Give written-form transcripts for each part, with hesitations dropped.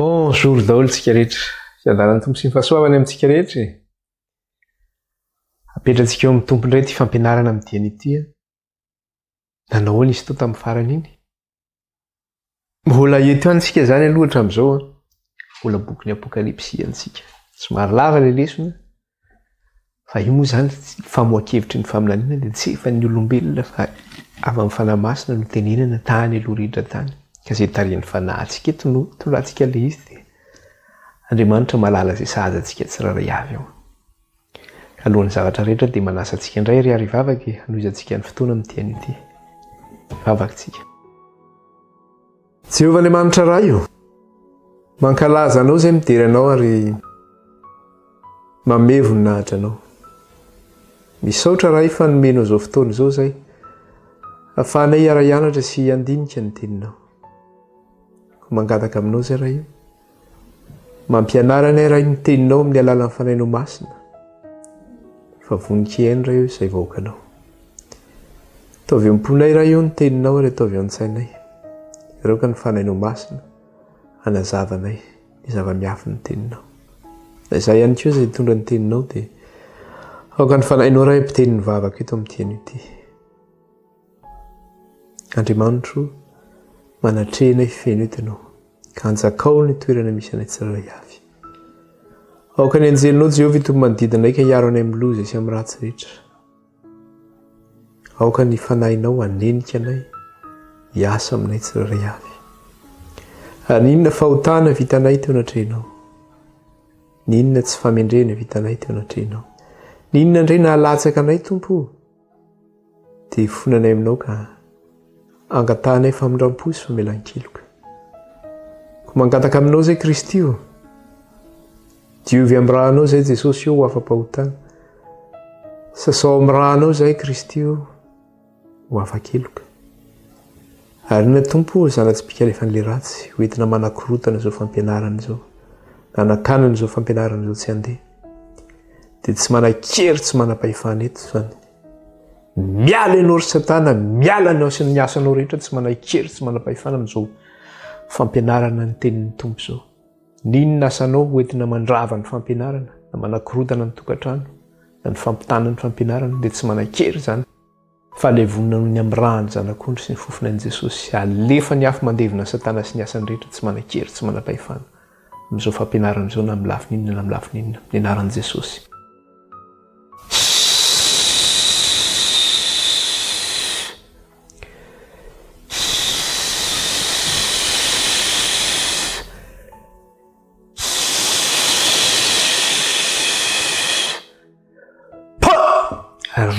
Bonjour daholo tsika rehetra. Fiadanany tompo sy ny fahasoavany amintsika rehetra. Apetratsika eo amin'ny tompo indray ty fampianarana amin'ny diany ity. Nanao izy tao tamin'ny farany iny. Mbola eto antsika zany aloha hatramin'izao. Mbola bokin'ny Apokalipsy antsika. Somary lava ilay lesona. Fa io moa zany famoakevitry ny faminaniana dia tsy efa ny olombelona fa avy amin'ny fanahy masina no tenenana tany aloha rehetra tany. Ka izay tarihan'ny fanahintsika eto no tondrahantsika ilay izy dia Andriamanitra malala izay sahajantsika tsiraray avy ao. Alohan'ny zavatra rehetra dia manasa antsika indray ry vavaka hanoizantsika ny fotoana amin'ny diany ity. Vavakantsika. Jehovahandriamanitra raha io, mankalaza anao izay midery anao ary mamevo ny nahitra anao. Misaotra raha efa nomenao izao fotoana izao izay ahafahanay hiara-hianatra sy handinika ny teninao. Mangataka aminao izay raha io, mampianaranay raha io ny teninao amin'ny alalan'ny fanahinao masina. Fa vonin-kely raha io izay vahoakanao. Ataovy am-ponay raha io ny teninao ary ataovy an-tsainay. Ireoka ny fanahinao masina, hanazavanay ny zava-miafy ny teninao. Izay ihany koa izay tondra ny teninao dia aoka ny fanahinao raha mpiteny ny vavaka eto amin'ny diany ity. Andriamanitro, manatrehanay feno eto ianao, ka hanjakao ny toerana misy anay tsiraray avy. Aoka ny anjelinao Jehovah ito manodidinay ka hiaro anay amin'ny loza sy amin'ny ratsy rehetra. Aoka ny fanahinao hanenika anay, hiasa aminay tsiraray avy. Ary ninona fahotana vitanay teo anatrehanao? Ninona tsy famendrena vitanay teo anatrehanao? Ninona indray nahalatsaka anay Tompo? Dia fonanay aminao ka angatanay famindram-po sy famelan-keloka. Ko mangataka aminao zay Kristy io, diovy amin'ny rahanao zay Jesosy io ho afa-pahotana. Sasao amin'ny rahanao zay Kristy io ho afa-keloka. Ary na Tompo zanatsipika alefan'ilay ratsy hoentina manakorotana izao fampianarana izao, nanakanana izao fampianarana izao tsy handeha. Dia tsy manan-kery, tsy manam-pahefana eto zany. Miala ianao ry Satana, miala ny ny asanao rehetra, tsy manan-kery, tsy manam-pahefana amin'izao fampianarana ny tenin'ny Tompo izao. Ninona asanao hoentina mandrava ny fampianarana, na manakorotana ny tokantrano, na ny fampitana ny fampianarana dia tsy manan-kery zany. Fa alevonina ny amin'ny rahany zanak'ondry sy ny fofona an'i Jesosy. Alefa ny afo mandevina Satana sy ny asany rehetra, tsy manan-kery, tsy manam-pahefana amin'izao fampianarana izao na amin'ny lafininina na amin'ny lafininina. Ny anaran'i Jesosy.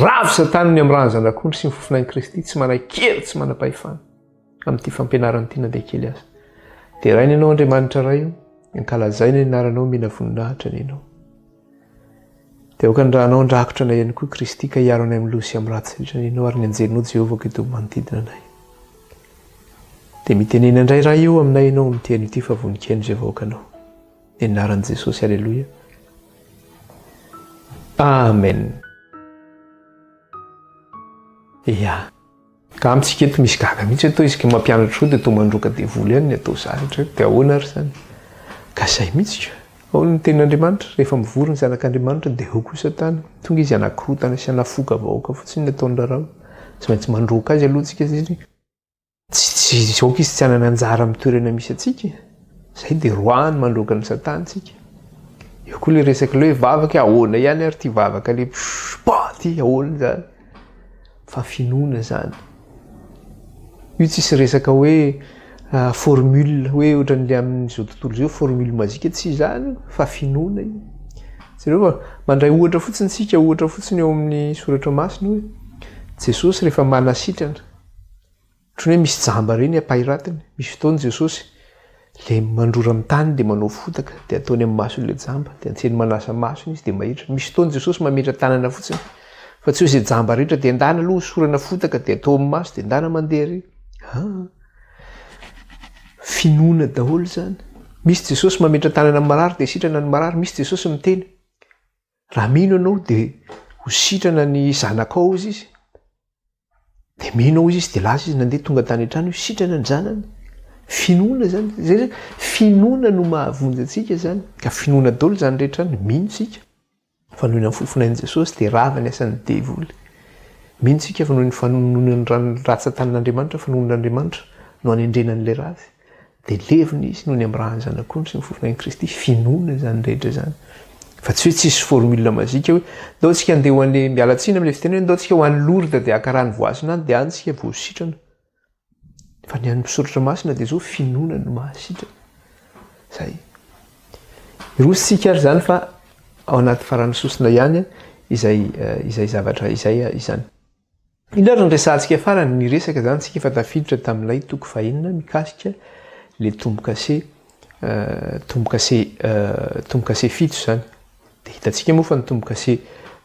Ravy Satana ny amin'ny rahany zanak'ondry sy ny fofona an'i Kristy, tsy manan-kery, tsy manam-pahefana amin'ity fampianarana ity na dia kely aza. Dia rainy ianao Andriamanitra raha io, ankalazaina ny anaranao, mena voninahitra ny ianao. Dia aoka ny rahanao andrakotra anay ihany koa Kristy ka hiaro anay amin'ny loza sy amin'ny ratsy rehetra ny ianao ary ny anjelinao Jehovah eto manodidina anay. Dia mitenena indray raha io aminay ianao miteny ity fa vonin-kely izay vahoakanao. Ny anaran'i Jesosy, alleluia. Amen. Ia, ka amintsika eto misy gaga mihitsy atao izy ka mampianatra sao dia atao mandroaka devoly ihany ny atao zavatra dia ahoana ary zany. Ka izay mihitsy ka. Ao ny tenin'Andriamanitra, rehefa mivory ny zanak'Andriamanitra dia ao koa Satana. Tonga izy hanakorotana sy hanafoka vahoaka fotsiny ny ataony raharaha. Tsy maintsy mandroaka azy aloha tsika satria tsy aoka izy tsy hanana anjara amin'ny toerana misy atsika. Izay dia roahany mandroaka ny Satana tsika. Eo koa ilay resaka ilay hoe vavaka ahoana ihany ary ity vavaka ilay paty ahoana zany. Fa finoana zany. Io tsisy resaka hoe formule, hoe ohatran'ilay amin'izao tontolo izao formule mazika, tsy zany, fa finoana io. Jereo mandray ohatra fotsiny sika, ohatra fotsiny eo amin'ny soratra masina hoe Jesosy rehefa manasitrana. Ohatran'ny hoe misy jamba reny ampahiratiny, misy fotoana Jesosy ilay mandrora amin'ny tany dia manao fotaka, dia ataony amin'ny mason'ilay jamba, dia antseny manasa masony izy dia mahitra. Misy fotoana Jesosy mametra tanana fotsiny. Fa tsy hoe izay jamba rehetra dia endana aloha sorana fotaka dia atao amin'ny maso dia endana mandeha ry. Finoana daholo zany. Misy Jesosy mametra tanana amin'ny marary dia sitrana ny marary. Misy Jesosy miteny raha mino anao dia ho sitrana ny zanakao izy izy. Dia mino izy dia lasa izy nandeha tonga tany an-trano sitrana ny zanany. finoana zany zay finoana no mahavonjy atsika zany ka finoana dolo zany rehetra ny mino sika fa noho ny amin'ny fofonain'i Jesosy dia rava ny asan'ny devoly. Mino sika fa noho ny fanononany ratsan-tanan'Andriamanitra fanonon'Andriamanitra no anendrenan'ilay ravy dia levina izy noho ny amin'ny rahany zanak'ondry sy ny fofonain'i Kristy. Finoana zany rehetra zany. Fa tsy hoe tsisy formule mazika hoe ndao tsika andeha ho an'le mialatsiny amin'ilay fiteny hoe ndao tsika ho an'ny Lourdes dia haka rano voasina any dia any tsika voasitrana. Fa ny an'ny misoratra masina dia zao finoana no mahasitrana. Zay. Irositsika ary zany fa ao anaty farany sosina ihany izay zavatra izany. Indrindra nyresantsika farany ny resaka zany tsika efa tafiditra tamin'ilay toko fahenina mikasika le tombo-kase fito zany. Dia hitantsika moa fa ny tombo-kase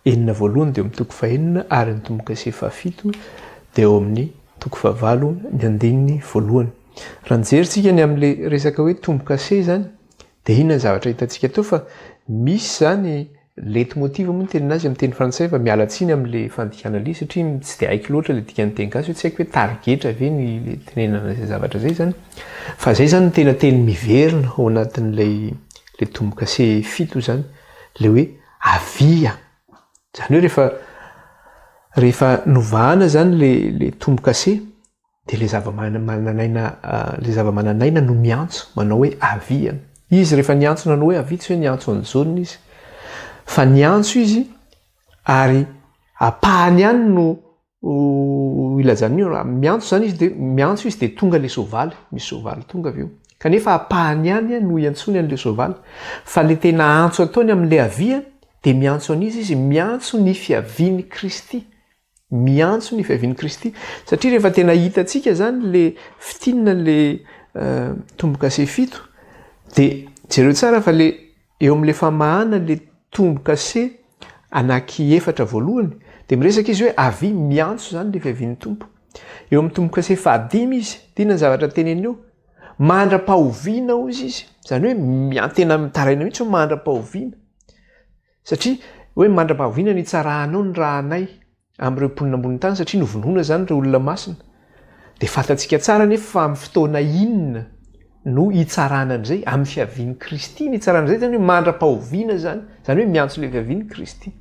enina voalohany dia eo amin'ny toko fahenina ary ny tombo-kase fahafito dia eo amin'ny toko fahavalo ny andininy voalohany. Raha nijeritsika ny amin'ilay resaka hoe tombo-kase zany dia inona zavatra hitantsika teo fa misy zany leitmotiv moa ny teny azy amin'ny teny frantsay fa mialatsiny amin'ilay fandikana lia satria tsy dia haiko loatra ilay dikany teny gasy tsy haiko hoe targetra ve ny tenenana izay zavatra zay zany. Fa zay zany tena teny miverina ao anatin'ilay tombo-kase fito zany le hoe avia. Zany hoe rehefa novahana zany le tombo-kase dia le zava-mananaina no miantso manao hoe avia. Izy rehefa niantso nanao hoe avia tsy hoe niantso an'izony izy fa niantso izy ary apahany ihany no ilazany miantso zany izy dia miantso izy dia tonga le soavaly, misy soavaly tonga avy eo. Kanefa apahany ihany no iantsony an'le soavaly. Fa le tena antso ataony amin'le avia dia miantso an'izy izy miantso ny fiavian'i Kristy. Miantso ny fiavian'i Kristy satria rehefa tena hitantsika zany le fitinina le tombo-kase fito dia jereo tsara fa le eo amin'le famahana le tombo-kase anaky efatra voalohany dia miresaka izy hoe avia miantso zany le fiavian'ny tompo. Eo amin'ny tombo-kase fahadimy izy dia inona ny zavatra teneny eo mandra-pahoviana ozy izy. Zany hoe tena mitaraina mihitsy hoe mandra-pahoviana satria hoe mandra-pahoviana ny tsarahanao ny rahanay amin'ireo mponina ambony tany satria novonoina zany ireo olona masina. Dia fantatsika tsara nefa fa amin'ny fotoana inona no hitsarana an'izay amin'ny fiavian'i Kristy. Ny hitsarana an'izay zany hoe mandra-pahoviana zany hoe miantso le fiavian'i Kristy.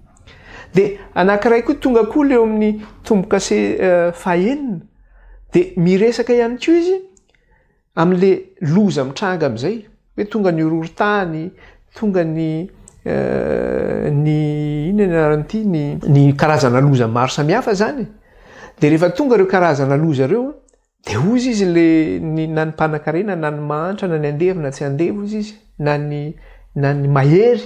Dia anankiray koa tonga koa leo amin'ny tombo-kase fahenina dia miresaka ihany koa izy amin'le loza mitranga amin'izay hoe tonga ny horohorontany, tonga ny karazana loza maro samihafa zany. Dia rehefa tonga ireo karazana loza ireo dia ozy izy na ny mpanan-karena na ny mahantra na ny andevo na tsy andevo izy na ny mahery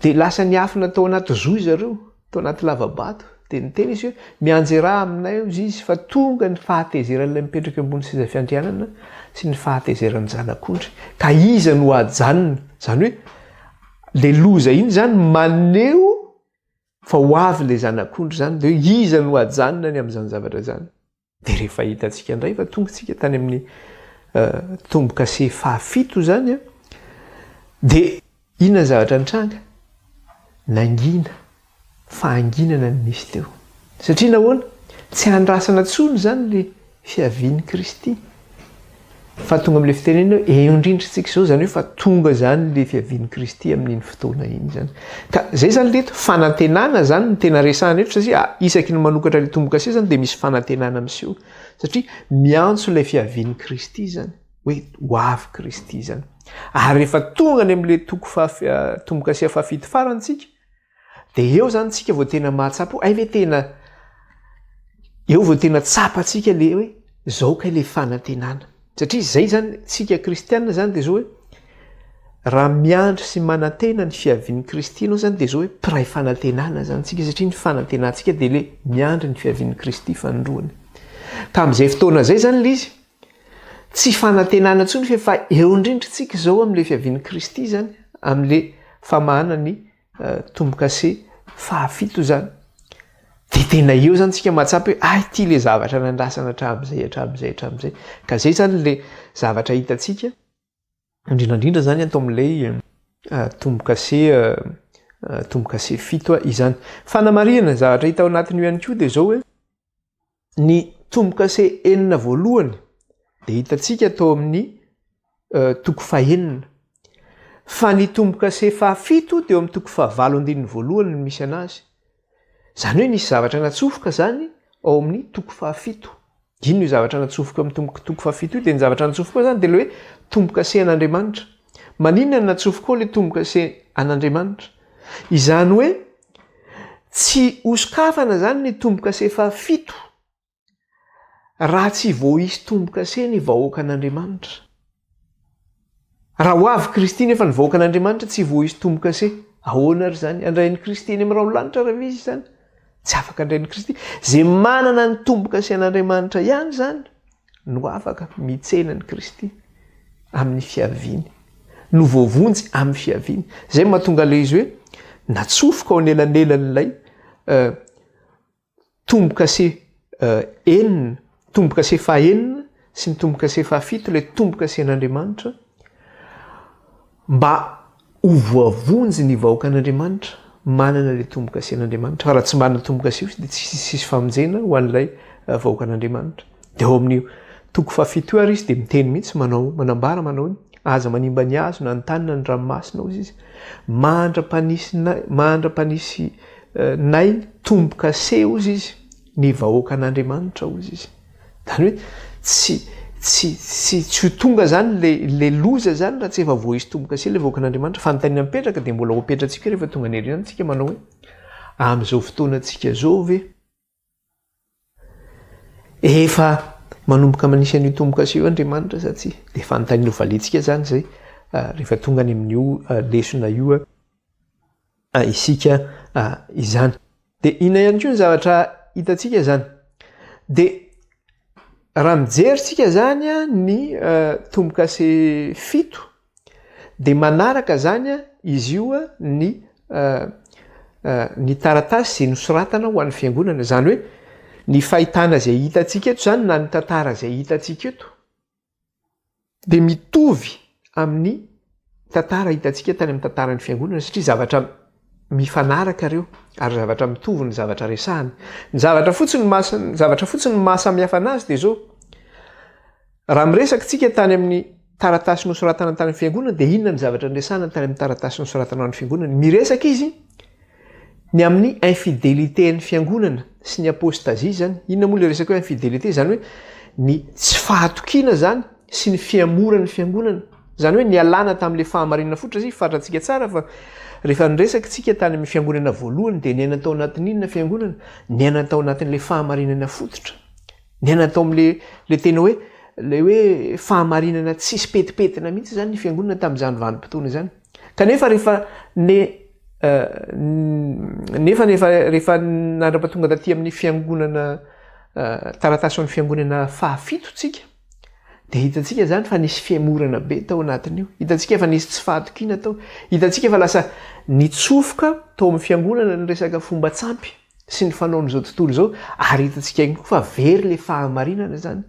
dia lasa niafina tao anaty zoy zareo, tao anaty lavabato. Dia niteny izy hoe mianjera aminay izy fa tonga ny fahatezeran'ilay mipetraka ambony seza fiandrianana sy ny fahatezeran'ny zanak'ondry ka iza no ajanona. Zany hoe le loza iny zany maneho fa ho avy le zanak'ondry zany dia iza no ajanona ny amin'izany zavatra zany. Dia rehefa hitantsika indray fa tonga tsika tany amin'ny tombo-kase fahafito zany dia inona zavatra nitranga? Nangina, fahanginana ny misy teo. Satria nahoana? Tsy handrasana tsony zany le fiavian'i Kristy. Fa tonga amin'ilay fitenenana hoe eo indrindritsika izao zany hoe fa tonga zany le fiavian'i Kristy amin'iny fotoana iny zany. Ka zay zany leto fanantenana zany no tena resahana eto satria isaky ny manokatra le tombo-kase zany dia misy fanantenana miseho satria miantso ilay fiavian'i Kristy zany hoe ho avy Kristy zany. Ary rehefa tonga any amin'ilay tombo-kase fahafito farantsika dia eo zany tsika vao tena mahatsapa ay ve tena eo vao tena tsapantsika le hoe zao ka ilay fanantenana. Satria zay zany tsika kristianina zany dia zao hoe raha miandry sy manantena ny fiavian'i Kristy ianao zany dia zao hoe mpiray fanantenana zany tsika satria ny fanantenantsika dia le miandry ny fiavian'i Kristy fanondroany. Ka amin'izay fotoana zay zany le izy tsy fanantenana intsony fa eo indrindritsika izao amin'ilay fiavian'i Kristy zany amin'ilay famahana ny tombo-kase fahafito zany. Dia tena eo zany tsika mahatsapa hoe ity le zavatra nandrasana hatramin'izay. Ka zay zany le zavatra hitantsika indrindrandrindra zany atao amin'ilay tombo-kase fito izany. Fanamarihana zavatra hita ao anatiny io ihany koa dia zao hoe ny tombo-kase enina voalohany dia hitantsika tao amin'ny toko fahenina. Fa ny tombo-kase fahafito dia eo amin'ny toko fahavalo andininy voalohany no misy anazy. Zany hoe nisy zavatra natsofoka zany ao amin'ny toko fahafito. Ino io zavatra natsofoka amin'ny toko fahafito io? Dia ny zavatra natsofoka zany dia ilay hoe tombo-kase an'Andriamanitra. Maninona no natsofoka ao ilay tombo-kase an'Andriamanitra? Izany hoe tsy hosokafana zany ny tombo-kase fahafito raha tsy voahisy tombo-kase ny vahoaka an'Andriamanitra. Raha ho avy Kristy nefa ny vahoaka an'Andriamanitra tsy voahisy tombo-kase, ahoana ary zany? Andrain'ny Kristy eny amin'ny raolanitra raha izy zany? Tsy afaka andrain'ny Kristy. Zay manana ny tombo-kase an'Andriamanitra ihany zany no afaka mitsena ny Kristy amin'ny fiaviany, no voavonjy amin'ny fiaviany. Zay mahatonga ilay izy hoe natsofoka ao anelanelan'ilay tombo-kase enina, tombo-kase fahenina sy ny tombo-kase fahafito, ilay tombo-kase an'Andriamanitra, mba ho voavonjy ny vahoaka an'Andriamanitra manana ilay tombo-kase an'Andriamanitra. Fa raha tsy manana tombo-kase io dia tsisy famonjena ho an'ilay vahoaka an'Andriamanitra. Dia ao amin'ny toko fahafito io ary izy dia miteny mihitsy manambara manao hoe aza manimba ny hazo na ny tany na ny ranomasina hozy izy, mandra-panisy nay tombo-kase hozy izy, ny vahoaka an'Andriamanitra hozy izy. Zany hoe tsy ho tonga zany le loza zany raha tsy efa voahisy tombo-kase le vahoaka an'Andriamanitra. Fa nytanina mipetraka dia mbola ho petratsika rehefa tonga ny herinantsika manao hoe amin'izao fotoanantsika zao ve efa manomboka manisy an'io tombo-kase io Andriamanitra sa tsia? Dia fanontaniana ho valintsika zany zay rehefa tonga any amin'io lesona io isika izany. Dia ina ihany koa ny zavatra hitantsika zany. Dia raha mijeritsika zany ny tombo-kase fito dia manaraka zany izy io ny taratasy izay nosoratana ho an'ny fiangonana. Zany hoe ny fahitana izay hitantsika eto zany na ny tantara izay hitantsika eto dia mitovy amin'ny tantara hitantsika tany amin'ny tantaran'ny fiangonana, satria zavatra mifanaraka ireo ary zavatra mitovy ny zavatra resahany. Ny zavatra fotsiny ny mahasamihafa anazy dia zao: raha miresaka tsika tany amin'ny taratasy nosoratana tany amin'ny fiangonana dia inona ny zavatra niresahana tany amin'ny taratasy nosoratana amin'ny fiangonana? Miresaka izy ny amin'ny infidélité-n'ny fiangonana sy ny apostazia zany. Inona moa le resaka hoe infidélité? Zany hoe ny tsy fahatokiana zany sy ny fiamoran'ny fiangonana. Zany hoe ny alana tamin'ilay fahamarinana fotra zay fantatsika tsara fa rehefa niresaka tsika tany amin'ny fiangonana voalohany dia niaina tao anatin'inona fiangonana? Niaina tao anatin'ilay fahamarinana fototra. Niaina tao amin'le tena hoe le hoe fahamarinana tsisy petipetina mihitsy zany ny fiangonana tamin'izany vanim-potoana zany. Kanefa rehefa rehefa nandra-pahatonga taty amin'ny fiangonana taratasy amin'ny fiangonana fahafito tsika dia hitantsika zany fa nisy fiamorana be tao anatin'io. Hitantsika fa nisy tsy fahatokiana tao. Hitantsika fa lasa nitsofoka tao amin'ny fiangonana ny resaka fomba tsampy sy ny fanaon'izao tontolo izao, ary hitantsika ihany koa fa very le fahamarinana zany,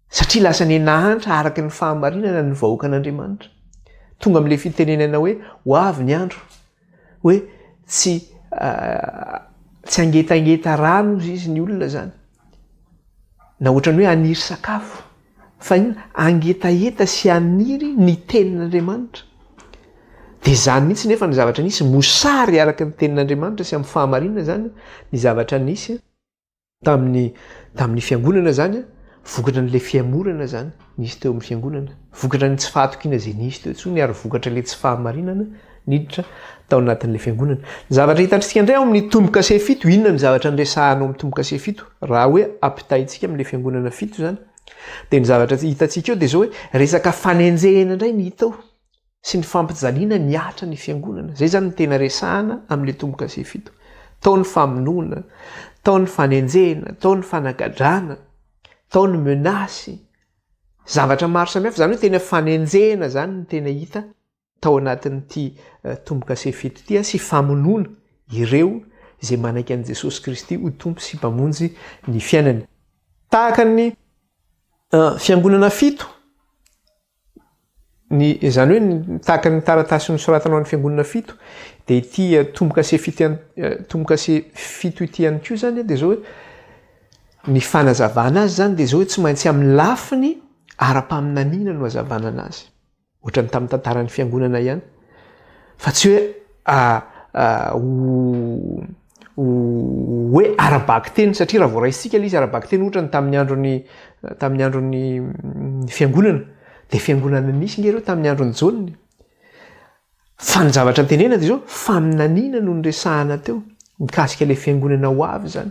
satria lasa ny nahantra araka ny fahamarinana ny vahoaka an'Andriamanitra. Tonga amin'ilay fitenenana hoe ho avy ny andro hoe tsy angetangeta rano izy ny olona zany, na ohatrany hoe aniry sakafo, fa angetaeta sy aniry ny tenin'Andriamanitra. Dia zany mihitsy nefa ny zavatra nisy mosary araka ny tenin'Andriamanitra sy amin'ny fahamarinana zany ny zavatra nisy tamin'ny fiangonana zany, vokatra n'ilay fiamorana zany nisy teo amin'ny fiangonana, vokatra ny tsy fahatokiana izay nisy teo intsony, ary vokatra ilay tsy fahamarinana niditra tao anatin'ilay fiangonana. Ny zavatra hitantsika indray ao amin'ny tombo-kase fito, inona ny zavatra niresahanao amin'ny tombo-kase fito raha hoe ampitahintsika amin'ilay fiangonana fito zany? Dia ny zavatra hitantsika eo dia zao hoe resaka fanenjehana indray ny hitao sy ny fampijaliana niatra ny fiangonana. Zay zany ny tena resahana amin'ilay tombo-kase fito. Tao ny famonoana, tao ny fanenjehana, tao ny fanagadrana, tao ny menasy, zavatra maro samihafa. Zany hoe tena fanenjehana zany ny tena hita tao anatin'ity tombo-kase fito ity, sy famonoana ireo izay manaiky an'i Jesosy Kristy ho tompo sy mpamonjy ny fiainany. Tahaka ny fiangonana fito, zany hoe tahaka ny taratasy nosoratana amin'ny fiangonana fito, dia ity tombo-kase fito ity ihany koa zany dia zao hoe ny fanazavana azy zany dia zao hoe tsy maintsy amin'ny lafiny ara-paminaniana no hazavana anazy ohatra ny tamin'ny tantaran'ny fiangonana ihany fa tsy hoe arabaky teny satria raha voaraisika ilay izy arabaky teny ohatra ny tamin'ny andron'ny fiangonana dia fiangonana nisy nge reo tamin'ny andron'ny jaoniny fa ny zavatra tenena dia zao faminaniana no nyresahana teo mikasika ilay fiangonana ho avy zany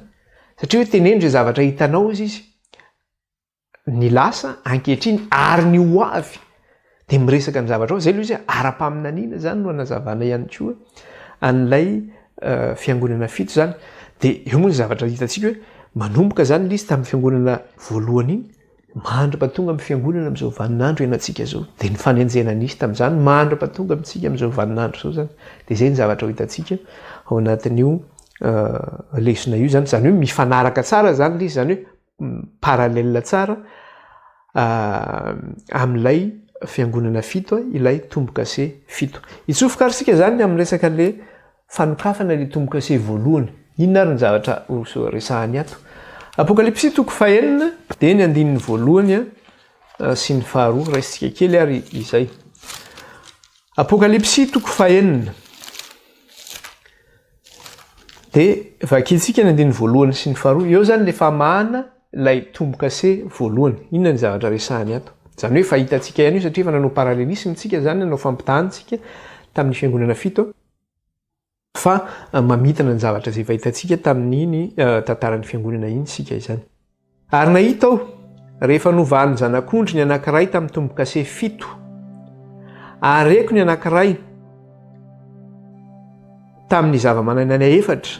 satria hoe tenendry zavatra hitanao izy ny lasa ankehitriny ary ny ho avy dia miresaka ny zavatra ao zay loha izy ara-paminaniana zany no anazavana ihany koa an'ilay fiangonana fito zany dia eo moa ny zavatra hitantsika hoe manomboka zany ilay izy tamin'ny fiangonana voalohany iny mandra-patonga amin'ny fiangonana amin'izao vaninandro ianantsika zao dia ny fanenjena nisy tamin'izany mandra-patonga amintsika amin'izao vaninandro zao zany dia zay ny zavatra ho hitantsika ao anatin'io lesona io zany hoe mifanaraka tsara zany lay izy zany hoe paralelina tsara amin'ilay fiangonana fito ilay tombokase fito itsofoka arysika zany amin'ny resaka le fanokafana le tombokase voalohany inona ary ny zavatra resahany ato apokalipsy toko 9 dia ny andinin'ny voalohany sy ny faharoa raisitsika kely ary izay apokalipsy toko 9 dia vakitsika ny andinin'ny voalohany sy ny faharoa eo zany le famahana lay tombokase voalohany inona ny zavatra resahany ato zany hoe fahitantsika ihany io satria fa nanao paralelisme tsika zany nanao fampitahantsika tamin'ny fiangonana fito fa mamitana ny zavatra zay fahitantsika tamin'iny tantaran'ny fiangonana iny sika izany ary nahita ao rehefa novahany zanak'ondry ny anankiray tamin'ny tombokase fito areko ny anankiray tamin'ny zava-mananana efatra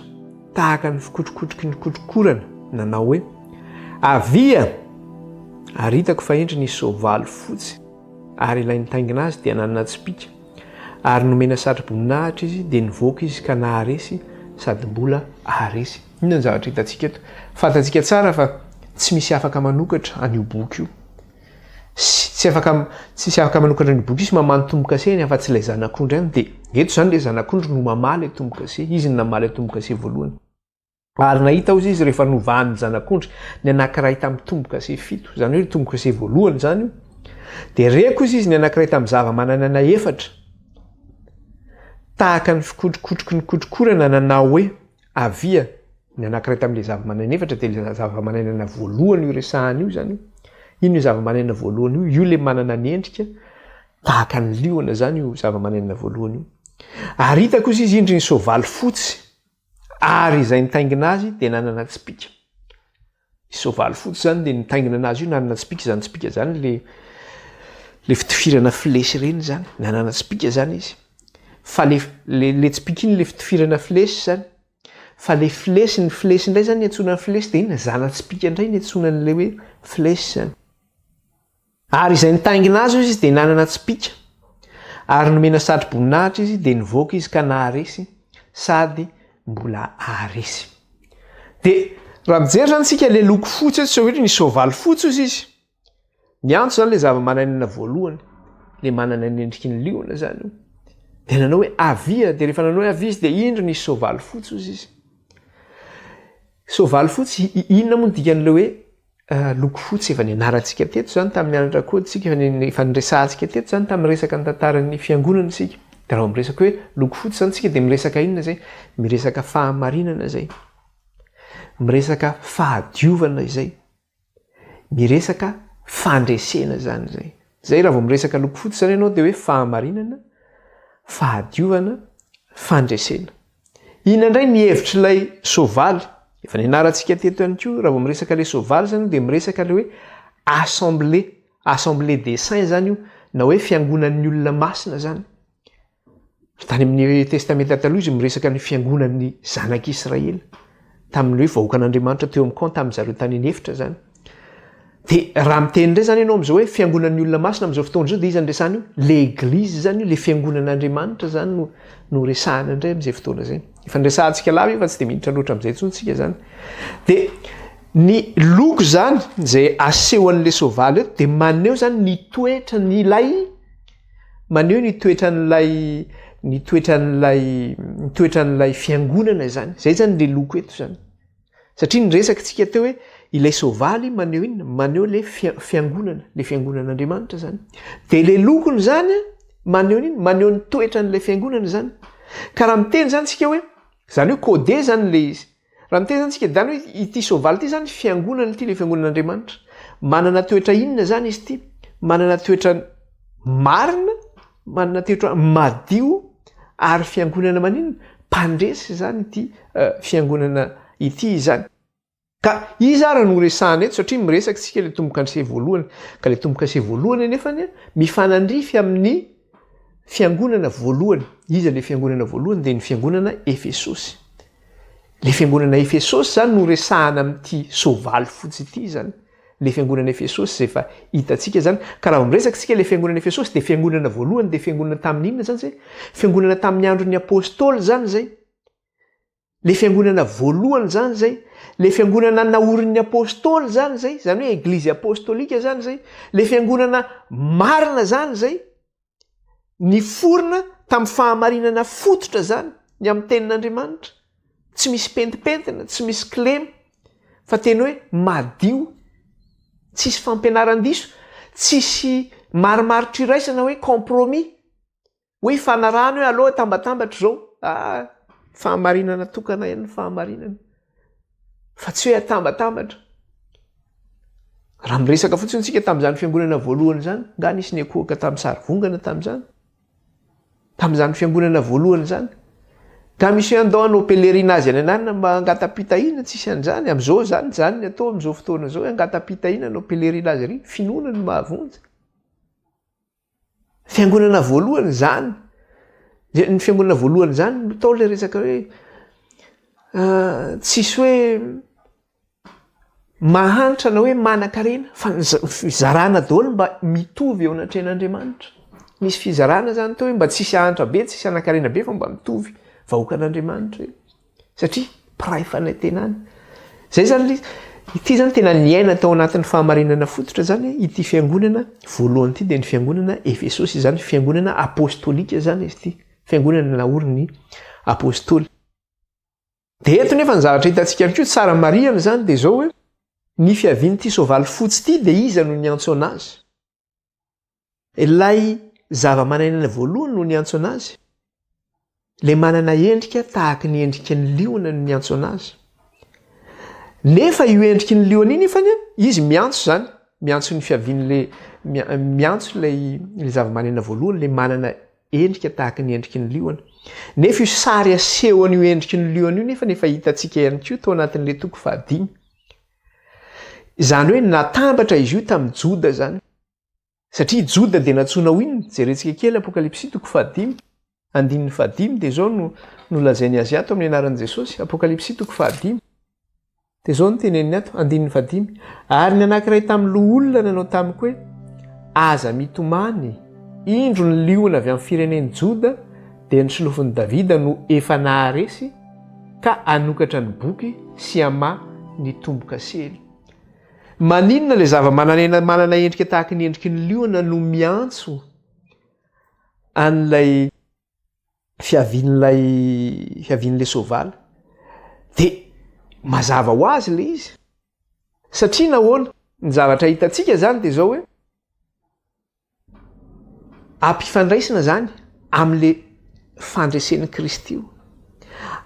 tahaka ny fikotrokotroky ny kotrokorana nanao hoe avia ary hitako fa endry nisy soavaly fotsy ary ilay nitaingina azy dia nanana tsipika ary nomena satry-boninahitra izy dia nivoaka izy ka naharesy sady mbola aharesy inona ny zavatra hitantsika eto fantatsika tsara fa tsy misy afaka manokatra an'io boky io tsy afaka manokatra an'io boky io sy mamano tombokaseny afa tsy ilay zanak'ondry any dia eto zany ilay zanak'ondry no mamaly le tombokase izy ny namaly le tombokase voalohany ary nahita ao izy rehefa novahany zanak'ondry ny anankiray tamin'ny tombokase fito zany hoe tombokase voalohany zany io dia reko izy ny anankiray tamin'ny zava-mananana efatra tahaka ny fikotrokotroky ny kotrokorana nanao hoe avia ny anankiray tamin'ilay zava-mananana efatra dia ilay zava-mananana voalohany io resahany io zany ino io zava-mananana voalohany io le manana ny endrika tahaka ny liona zany io zava-mananana voalohany io ary hitako izy indry ny soavaly fotsy ary izay nitaingina azy dia nanana tsipika soavaly fotsy zany dia nitaingina anazy io nanana tsipika zany le fitifirana flesy reny zany nanana tsipika zany izy fa le tsipika iny le fitifirana flesy zany fa le flesy ny flesy indray zany niantsona ny flesy dia iny zana tsipika indray niantsona n'le hoe flesy zany ary izay nitaingina azy izy dia nanana tsipika ary nomena satry-boninahitra izy dia nivoaka izy ka naharesy sady mbola aharesy dia raha mijery zany sika le loko fotsy eto ohatra ny soavaly fotsy izy ny antso zany le zava-mananana voalohany le manana ny endriky ny liona zany io dia nanao hoe avia dia rehefa nanao hoe avia izy dia indro nisy soavaly fotsy izy soavaly fotsy inona moa dikan'le hoe loko fotsy efa nianarantsika teto zany tamin'ny anatra koditsika efa niresahantsika teto zany tamin'ny resaka ny tantaran'ny fiangonana sika dia raha miresaka hoe loko fotsy zany tsika dia miresaka inona zay miresaka fahamarinana zay miresaka fahadiovana izay miresaka fandresena zany zay raha vao miresaka loko fotsy zany ianao dia hoe fahamarinana fahadiovana fandresena inona indray mihevitra ilay soavaly efa nianarantsika teto ihany koa raha vao miresaka le soavaly zany dia miresaka le hoe assemblée des saints zany io na hoe fiangonan'ny olona masina zany tany amin'ny testamenta taloha izy miresaka ny fiangonan'ny zanak'Israely tamin'ny hoe vahoaka an'Andriamanitra teo amin'ny camp tamin'ny zareo tany anefitra zany dia raha miteny indray zany ianao amin'izao hoe fiangonan'ny olona masina amin'izao fotoana izao dia izy resahany io l'église zany io le fiangonan'Andriamanitra zany no resahana indray amin'izay fotoana zay efa niresahantsika lava io fa tsy dia miditra loatra amin'izay tsontsika zany dia ny loko zany zay aseho an'le soavaly eto dia maneho zany ny toetra ny toetran'ilay fiangonana zany zay zany le loko eto zany satria nyresaka tsika teo hoe ilay soavaly maneho inona maneho le fiangonana le fiangonan'andriamanitra zany de le lokony zany maneho niny maneho ny toetra n'lay fiangonana zany ka raha miteny zany tsika hoe zany hoe code zany le izy raha miteny zany tsika zany hoe ity soavaly ity zany fiangonana ity le fiangonan'andriamanitra manana toetra inona zany izy ity manana toetra marina manana toetra madio ary fiangonana maninona mpandresy zany ity fiangonana ity zany ka izy ary no resahana eto satria miresaka tsika le tombo-kandrise voalohany ka le tombo-kandrise voalohany nefany mifanandrify amin'ny fiangonana voalohany izy le fiangonana voalohany de ny fiangonana Efesosy le fiangonana Efesosy zany no resahana amin'ity soavaly fotsy ity zany le fiangonana Efesosy zay fa hitantsika zany ka raha miresaka tsika le fiangonana Efesosy de fiangonana voalohany de fiangonana tamin'inona zany zay fiangonana tamin'ny andron'ny apôstôly zany zay le fiangonana voalohany zany zay le fiangonana naorin'ny apôstôly zany zay zany hoe eglizy apôstôlika zany zay le fiangonana marina zany zay ny forona tamin'ny fahamarinana fototra zany ny amin'ny tenin'Andriamanitra tsy misy pentipentina tsy misy klema fa teny hoe madio tsisy fampianaran-diso tsisy marimaritra iraisana hoe compromis hoe ifanarahana hoe aloha tambatambatra zao fahamarinana tokana ihany ny fahamarinana fa tsy hoe atambatambatra raha miresaka fotsiny tsika tamin'izany fiangonana voalohany zany nga nisy ny akohaka tamin'ny sary vongana tamin'izany fiangonana voalohany zany ka misy hoe andao hanao pelerinage any anana mba angatapitahina tsisy an'izany am'izao zany ny atao am'izao fotoana zao hoe angatapitahina anao pelerinage ry finoana ny mahavonjy fiangonana voalohany zany ny fiangonana voalohany zany atao le resaka hoe tsisy hoe mahantra na hoe manan-karena fa fizarana daholo mba mitovy eo anatren'Andriamanitra misy fizarana zany tao hoe mba tsisy ahantra be tsisy anan-karena be fa mba mitovy vahoakan'Andriamanitra satria piray fanaitenany zay zany ity zany tena niaina tao anatin'ny fahamarinana fototra zany ity fiangonana voalohany ity de ny fiangonana Efesosy zany fiangonana apôstôlika zany izy ity fiangonana naorin'ny apôstôly de eto nefa ny zavatra hitantsika amin'io tsara mariana zany de zao hoe ny fiavian'ity soavaly fotsy ity de iza no niantso anazy ilay zava-mananana voalohany no niantso anazy le manana endrika tahaka ny endriky ny liona no niantso anazy nefa io endriky ny liona iny nefany izy miantso zany miantso ny fiavian'le miantso le zava-manana voalohany le manana endrika tahaka ny endriky ny liona nefa io sary aseho an'io endriky ny liona io nefa hitantsika ihany koa tao anatin'le toko 5 zany hoe natambatra izy io tamin'ny Joda zany satria Joda de natsoina ho inona jerentsika kely apokalipsy toko 5 andininy 5 de zao no lazainy azy ato amin'ny anaran'i Jesosy apokalipsy toko 5 de zao no teneniny ato andininy 5 ary ny anankiray tamin'ny loha olona nanao tamiko hoe aza mitomany indro ny liona avy amin'ny fireneny Joda de ny solofon'i Davida no efa naharesy ka anokatra ny boky sy ama ny tombo-kasely maninona le zava-manana endrika tahaka ny endriky ny liona no miantso an'lay fiavian'le soavaly de mazava ho azy le izy satria nahoana ny zavatra hitantsika zany de zao hoe ampifandraisana zany am'le fandresen'ny Kristy io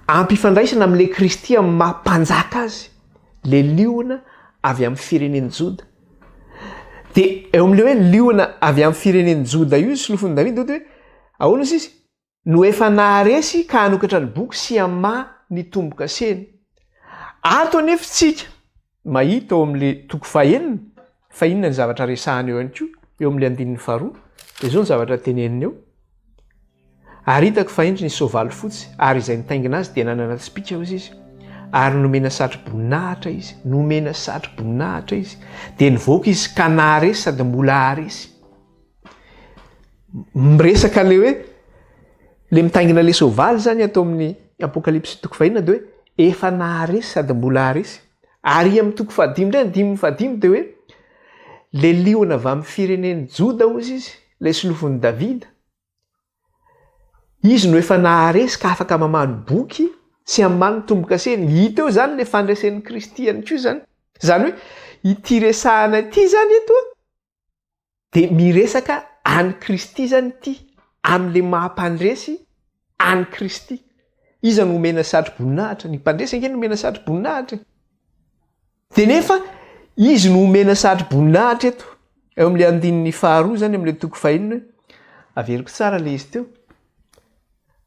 ampifandraisana am'le Kristy amin'ny mampanjaka azy le liona avy amin'ny fireneny Joda de eo amin'le hoe liona avy amin'ny fireneny Joda io solofon'i Davida hoe ahoana izy no efa naharesy ka hanokatra ny boky sy ama ny tombo-kaseny ato anefa tsika mahita eo amin'le toko 5 fa inona ny zavatra resahana eo ihany koa eo amin'le andininy 2 de zao ny zavatra teneniny eo ary hitako fa endry ny soavaly fotsy ary izay nitaingina azy de nanana spika izy ary nomena satro-boninahitra izy de nivoaka izy ka naharesy sady mbola haharesy miresaka le hoe le mitaingina le soavaly zany atao amin'ny apokalipsy toko 5 de hoe efa naharesy sady mbola haharesy ary amin'ny toko 5 ndray andiminy 5 de hoe le liona avy amin'ny fireneny Joda ozy izy le solofon'i Davida izy no efa naharesy ka afaka mamano boky sy amany tombo-kaseny hita eo zany le fandresen'ny Kristy ihany koa zany Zany hoe ity resahana ity zany eto dia miresaka any Kristy zany ity amin'le mahampandresy any Kristy. Iza no omena satro-boninahitra? Ny mpandresy ange no omena satro-boninahitra. Dia nefa izy no omena satro-boninahitra eto. Eo amin'le andininy faharoa zany amin'le toko fahinina averiko tsara le izy teo.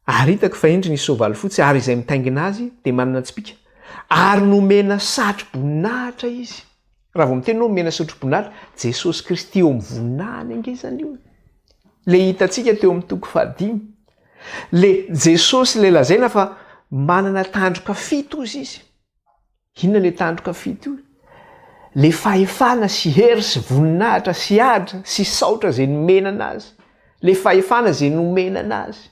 Ary hitako fa indry ny soavaly fotsy ary izay mitaingina azy dia manana tsipika. Ary nomena satro-boninahitra izy. Raha vao miteny hoe nomena satro-boninahitra, Jesosy Kristy eo amin'ny voninahiny ange zany io. Le hitantsika teo amin'ny toko 5. Le Jesosy le lazaina fa manana tandroka 7 izy. Inona le tandroka 7 io? Le fahefana sy hery sy voninahitra sy adra sy saotra zay nomenana azy. Le fahefana zay nomenana azy.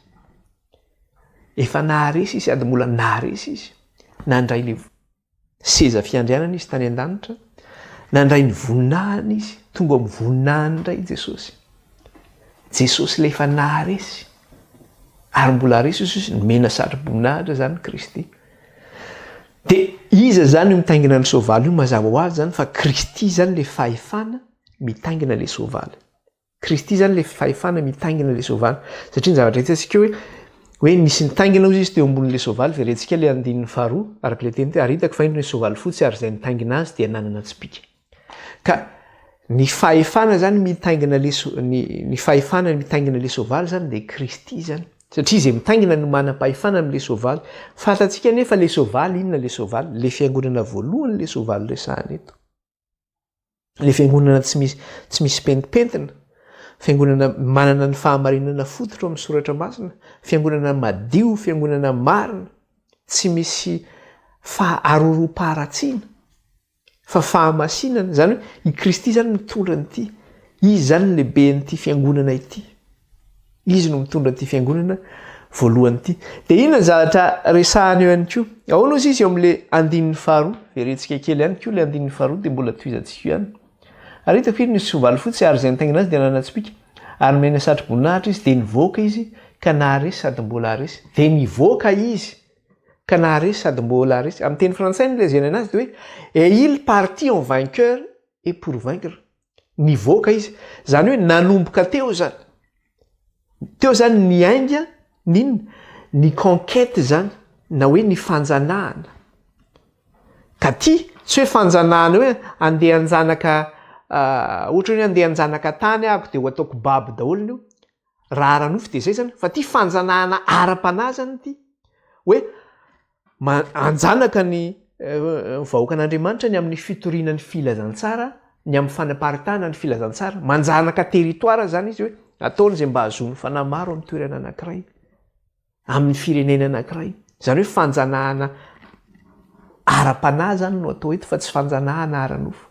Efa naharesy izy sady mbola naharesy izy. Nandray le seza fiandrianana izy tany an-danitra. Nandray ny voninahiny izy. Tonga amin'ny voninahiny indray Jesosy. Jesosy le efa naharesy. Ary mbola haresy izy nomena satro-boninahitra zany Kristy. Dia iza zany mitaingina ny soavaly io mazava ho azy zany fa Kristy zany le fahefana mitaingina le soavaly. Kristy zany le fahefana mitaingina le soavaly. Satria ny zavatra hitantsika hoe nisy nitaingina ozy izy teo ambonin'le soavaly verentsika le andininy faharoa araka le teny teo ary hitako fa indro ny soavaly fotsy ary izay nitaingina azy dia nanana tsipika. Ka ny fahefana zany mitaingina ny fahefana mitaingina le soavaly zany dia Kristy zany. Satria izay mitaingina no manam-pahefana amin'le soavaly. Fantatsika nefa le soavaly, inona le soavaly? Le fiangonana voalohany le soavaly resahana eto. Le fiangonana tsy misy pentipentina. Fiangonana manana ny fahamarinana fototra amin'ny soratra masina. Fiangonana madio, fiangonana marina. Tsy misy faharoroparatsiana. Fa fahamasinana. Zany hoe i Kristy zany mitondra n'ity. Izy zany lehibe n'ity fiangonana ity. Izy no mitondra ity fiangonana voalohany ity. Dia inona ny zavatra resahana eo ihany koa? Ahoana ozy izy eo amin'le andininy faharoa? Verentsika kely ihany koa le andininy faharoa dia mbola tohizantsika ihany. Ary hitako iny nisy soavaly fotsy ary izay nitaingina azy dia nanana-tsipika. Ary nomena satro-boninahitra izy dia nivoaka izy ka naharesy sady mbola haresy. Dia nivoaka izy ka naharesy sady mbola haresy. Amin'ny teny frantsay ny lezena anazy dia hoe et il partit en vainqueur et pour vaincre. Nivoaka izy. Zany hoe nanomboka teo zany. Teo zany ny ainga ny conquête zany na hoe ny fanjanahana. Ka ty tsy hoe fanjanahana hoe andeha anjanaka ohatra hoe andeha anjanaka tany ahako dia ho ataoko baby daholo io. Raha ara-nofo dia zay zany fa ty fanjanahana ara-panahy zany ty. Hoe anjanaka ny vahoakan'Andriamanitra ny amin'ny fitoriana ny filazantsara, ny amin'ny fanaparitahana ny filazantsara, manjanaka territoire zany izy hoe ataony zay mba hahazoany fanahy maro amin'ny toerana anankiray, amin'ny firenena anankiray. Zany hoe fanjanahana ara-panahy zany no atao eto fa tsy fanjanahana ara-nofo.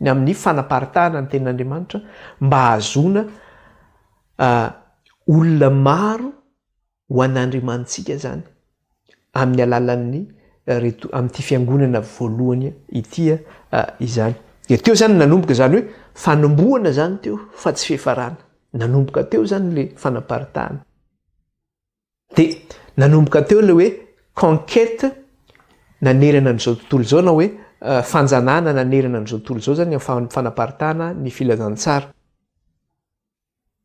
Ny amin'ny fanaparitahana ny tenin'Andriamanitra mba hahazoana olona maro ho an'Andriamanitsika zany amin'ny alalan'ny amin'ity fiangonana voalohany ity izany. Dia teo zany nanomboka zany hoe fanombohana zany teo fa tsy fifarana. Nanomboka teo zany le fanaparitahana. Dia nanomboka teo le hoe conquête nanerana an'izao tontolo izao na hoe fanjanahana nanerana an'izao tontolo izao zany amin'ny fanaparitahana ny filazantsara.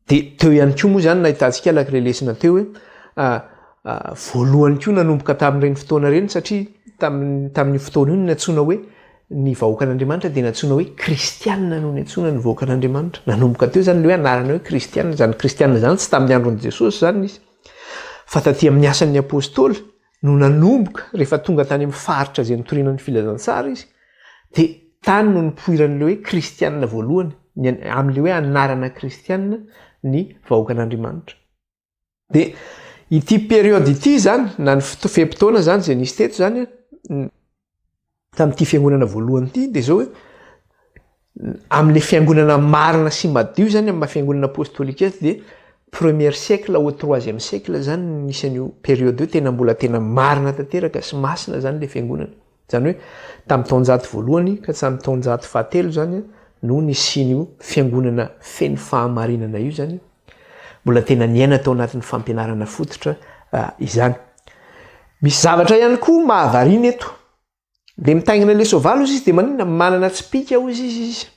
Dia teo ihany koa moa zany nahitantsika alak'ireo lesona teo hoe voalohany koa nanomboka tamin'ireny fotoana ireny satria tamin'ny fotoana io natsoina hoe ny vahoakan'Andriamanitra dia natsoina hoe kristianina no natsoina ny vahoakan'Andriamanitra. Nanomboka teo zany le hoe anarana hoe kristianina. Zany kristianina zany tsy tamin'ny andron'i Jesosy zany izy. Fa taty amin'ny asan'ny apôstôly no nanomboka rehefa tonga tany amin'ny faritra izay nitoriana ny filazantsara izy. Dia tany no nipoiran'le hoe kristianina voalohany amin'le hoe anarana kristianina ny vahoakan'Andriamanitra. Dia ity période ity zany na ny fe-potoana zany izay nisy teto zany tamin'ity fiangonana voalohany ity dia zao hoe amin'le fiangonana marina sy madio zany amin'ny fiangonana apôstôlika dia premier siècle au troisième siècle zany nisan'io période io tena mbola tena marina tanteraka sy masina zany le fiangonana. Zany hoe tamin'ny taonjato voalohany ka hatramin'ny taonjato fahatelo zany no nisin'io fiangonana feno fahamarinana io zany. Mbola tena niaina tao anatin'ny fampianarana fototra izany. Misy zavatra ihany koa mahavariana eto. le mitaingina le soavaly izy de manina manana tsipika ozy izy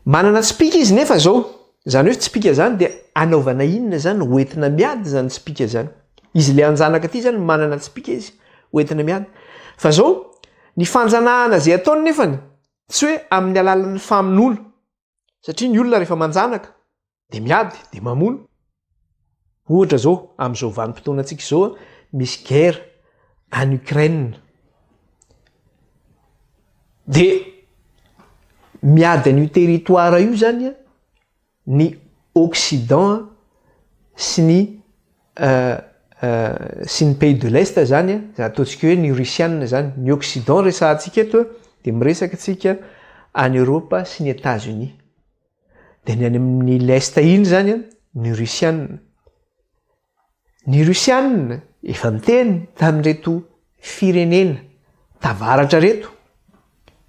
manana tsipika izy nefa zao zany hoe tsipika zany de anaovana inona zany hoentina miady zany tsipika zany izy le anjanaka aty zany manana tsipika izy hoentina miady fa zao ny fanjanahana zay ataony nefany tsy hoe amin'ny alalan'ny famonoana satria ny olona rehefa manjanaka de miady de mamono ohatra zao am'izao vanim-potoana antsika zao misy guerre en Ukraine de miady an'io territoire io zany ny Occident sy ny pays de l'Est zany ataontsika hoe ny Russianina zany ny Occident resahantsika eto de miresaka atsika en Europe sy ny États-Unis de ny any amin'ny l'Est iny zany ny Russianina efa miteny tamin'reto firenena tavaratra reto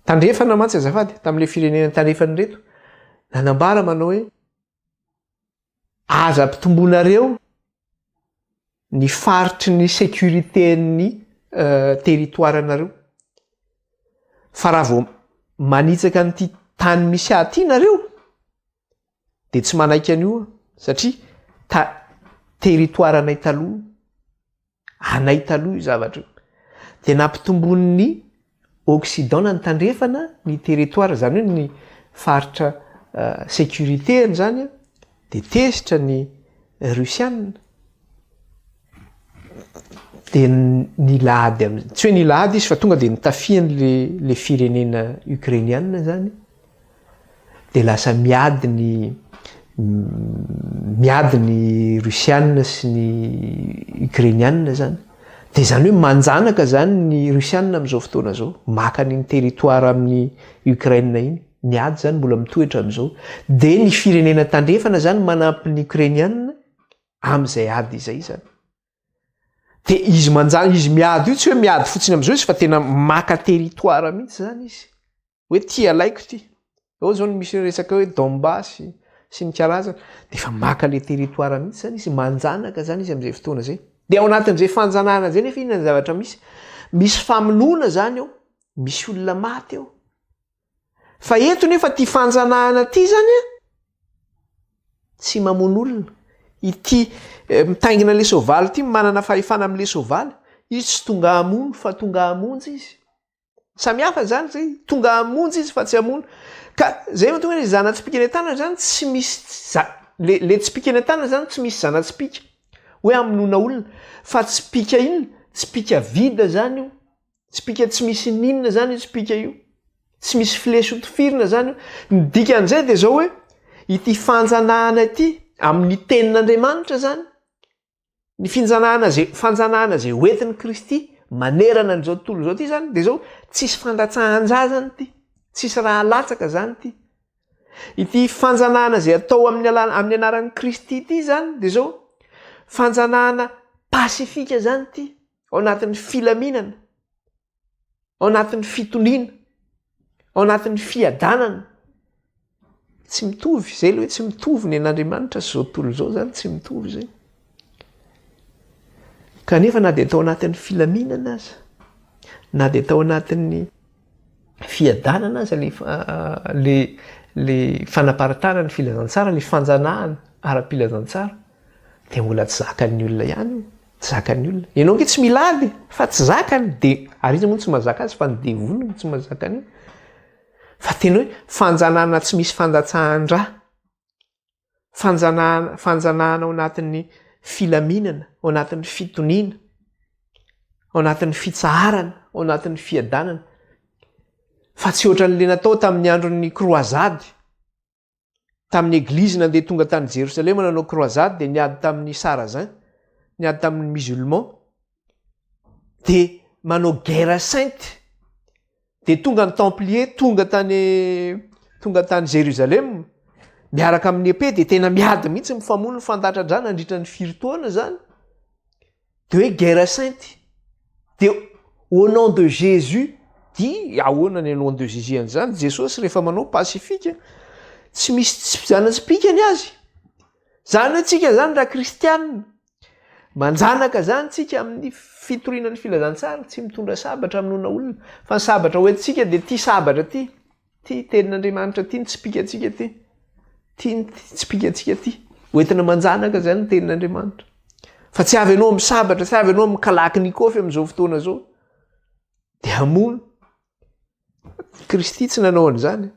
tandrefana mantsy azafady tamin'le firenena tandrefany reto nanambara manao hoe aza ampitomboanareo ny faritry ny sécuritén'ny territoire nareo fa raha vao manitsaka n'ity tany misy aty nareo de tsy manaiky an'io satria territoire anay taloha anay taloha io zavatra io de nampitombon'ny Occident ny tandrefana ny territoire zany hoe ny faritra sécuritény zany de tezitra ny Russianina de nilahady tsy hoe nilahady izy fa tonga de nitafiany le firenena ukrainianina zany de lasa miady ny Russianina sy ny ukrainianina zany de zany hoe manjanaka zany ny Russianina am'izao fotoana zao maka ny territoire amin'ny Ukraine iny miady zany mbola mitoetra am'izao de ny firenena tandrefana zany manampy ny ukrainianina am'izay ady izay zany de izy izy miady io tsy hoe miady fotsiny am'izao izy fa tena maka territoire mihitsy zany izy hoe ty alaiko ty ao zao misy resaka hoe Donbass sy ny karazana de fa maka le territoire mihitsy zany izy manjanaka zany izy am'izay fotoana zay de ao anatin'izay fanjanahana zay nefa inona ny zavatra misy famonoana zany ao misy olona maty ao fa eto nefa ty fanjanahana ty zany tsy mamono olona ity mitaingina le soavaly ty manana fahefana am'le soavaly izy tsy tonga hamono fa tonga hamonjy izy samihafa zany zay tonga hamonjy izy fa tsy hamono ka zay mahatonga hoe zana-tsipika ny an-tanana zany tsy misy le tsipika ny an-tanana zany tsy misy zana-tsipika hoe amonona olona fa tsipika inona tsipika vida zany io tsipika tsy misy ninona zany io tsipika io tsy misy filesotofirina zany io ny dikan'izay de zao hoe ity fanjanahana ity amin'ny tenin'Andriamanitra zany ny fanjanahana zay hoentin'i Kristy manerana an'izao tontolo zao ty zany de zao tsisy fandatsahan-jazany ty tsisy raha latsaka zany ty ity fanjanahana zay atao amin'ny anaran'i Kristy ty zany de zao fanjanahana pasifika zany ty ao anatin'ny filaminana ao anatin'ny fitoniana ao anatin'ny fiadanana tsy mitovy zay le hoe tsy mitovy ny an'Andriamanitra sy zao tontolo zao zany tsy mitovy zay kanefa na de atao anatin'ny filaminana aza na de atao anatin'ny fiadanana aza le fanaparitana ny filazantsara le fanjanahana ara-pilazantsara de mbola tsy zakan'ny olona ihany io tsy zakan'ny olona ianao nge tsy milady fa tsy zakany de ary izy moa tsy mahazaka azy fa ny devoniny tsy mahazakany fa tena hoe fanjanahana tsy misy fandatsahan-dra fanjanahana ao anatin'ny filaminana ao anatin'ny fitoniana ao anatin'ny fitsaharana ao anatin'ny fiadanana fa tsy ohatran'le natao tamin'ny andron'ny croisade tamin'ny église nandeha tonga tany Jerosalema nanao croisade de niady tamin'ny Sarazin niady tamin'ny musulman de manao guerre sainte de tonga ny templier tonga tany Jérusalem miaraka amin'ny épée de tena miady mihitsy mifamono ny fandatra-drà nandritra ny firitoana zany de hoe guerre sainte de au nom de Jésus di ahoana ny nom de Jésus an'izany Jesosy rehefa manao pasifika tsy misy zana-tsipikany azy zany hoe tsika zany raha kristianina manjanaka zany tsika amin'ny fitorianany filazantsara tsy mitondra sabatra aminona olona fa ny sabatra hoentsika dia tia sabatra ty tenin'andriamanitra ty ny tsipikatsika ty ny tsipikatsika ty hoentina manjanaka zany ny tenin'andriamanitra fa tsy avy anao amin'ny sabatra tsy avy anao amin'ny kalaky nikofy amin'izao fotoana zao dia hamono kristy tsy nanao an'izany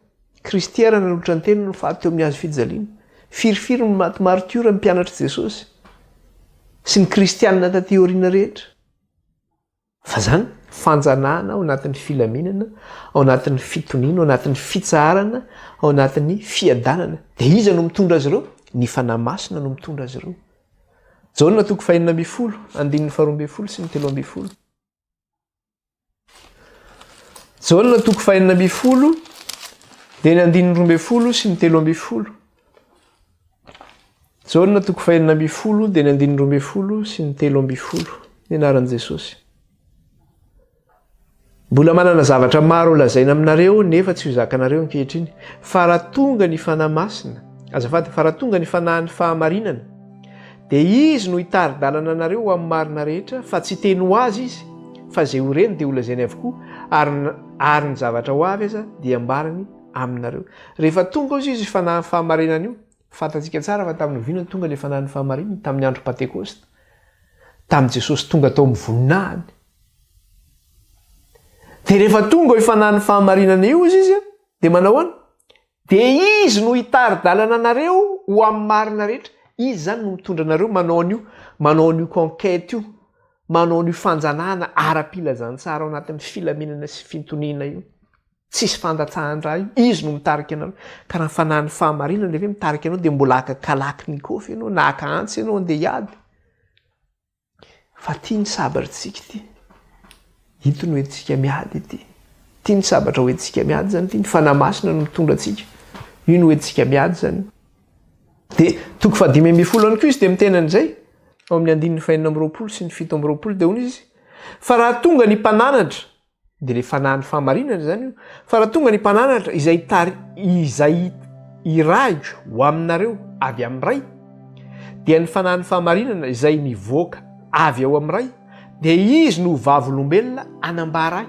kristy ara nanotra ny tena no faty teo amin'ny azo fijaliana firifiry ny maty martiora ny mpianatra jesosy sy ny kristianina taty oriana rehetra fa zany fanjanahana ao anatin'ny filaminana ao anatin'ny fitoniana ao anatin'ny fitsarana ao anatin'ny fiadanana dia iza no mitondra azy ireo ny fanamasina no mitondra azy ireo jaona toko 4 andininy 12 sy ny 13 jaona toko 4 dia ny andininy 12 sy ny 13 jaona toko 4 dia ny andininy 12 sy ny 13 ny anaran'i Jesosy. Mbola manana zavatra maro lazaina aminareo nefa tsy ho zakanareo ankehitriny fa raha tonga ny fanamasina azafady fa raha tonga ny fanahin'ny fahamarinana dia izy no hitari-dalana anareo amin'ny marina rehetra fa tsy teny ho azy izy fa zay ho reny dia ho lazainy avokoa ary ny zavatra ho avy aza dia ambarany aminareo rehefa tonga ozy izy fanahin'ny fahamarinana io fantatsika tsara fa tamin'ny vinona tonga ilay fanahin'ny fahamarinana tamin'ny andro Pentekosta tamin'ny Jesosy tonga tao amin'ny voninahiny dia rehefa tonga io fanahin'ny fahamarinana io izy dia manao any dia izy no hitari-dalana anareo ho amin'ny marina rehetra izy zany no mitondra anareo manao an'io conquête io manao an'io fanjanahana ara-pilazantsara ao anatin'ny filaminana sy fitoniana io tsisy fandatsahan-draha io izy no mitarika anareo ka raha fanahin'ny fahamarinana lefa mitarika anao dia mbola akakalaky ny kofy ianao na akaantsy ianao andeha hiady fa tia ny sabatritsika ity ito no hoentsika miady ity tia ny sabatra hoentsika miady zany ity ny fanamasina no mitondra atsika io no hoentsika miady zany dia toko 5 any koa izy dia mitenan'izay ao amin'ny andininy 4 sy ny 7 dia hono izy fa raha tonga ny mpananatra dia le fanahin'ny fahamarinana zany io fa raha tonga ny mpananatra izay irajo ho aminareo avy amin'ny ray dia ny fanahin'ny fahamarinana izay mivoaka avy ao amin'ny ray dia izy no vavolombelona anambara ahy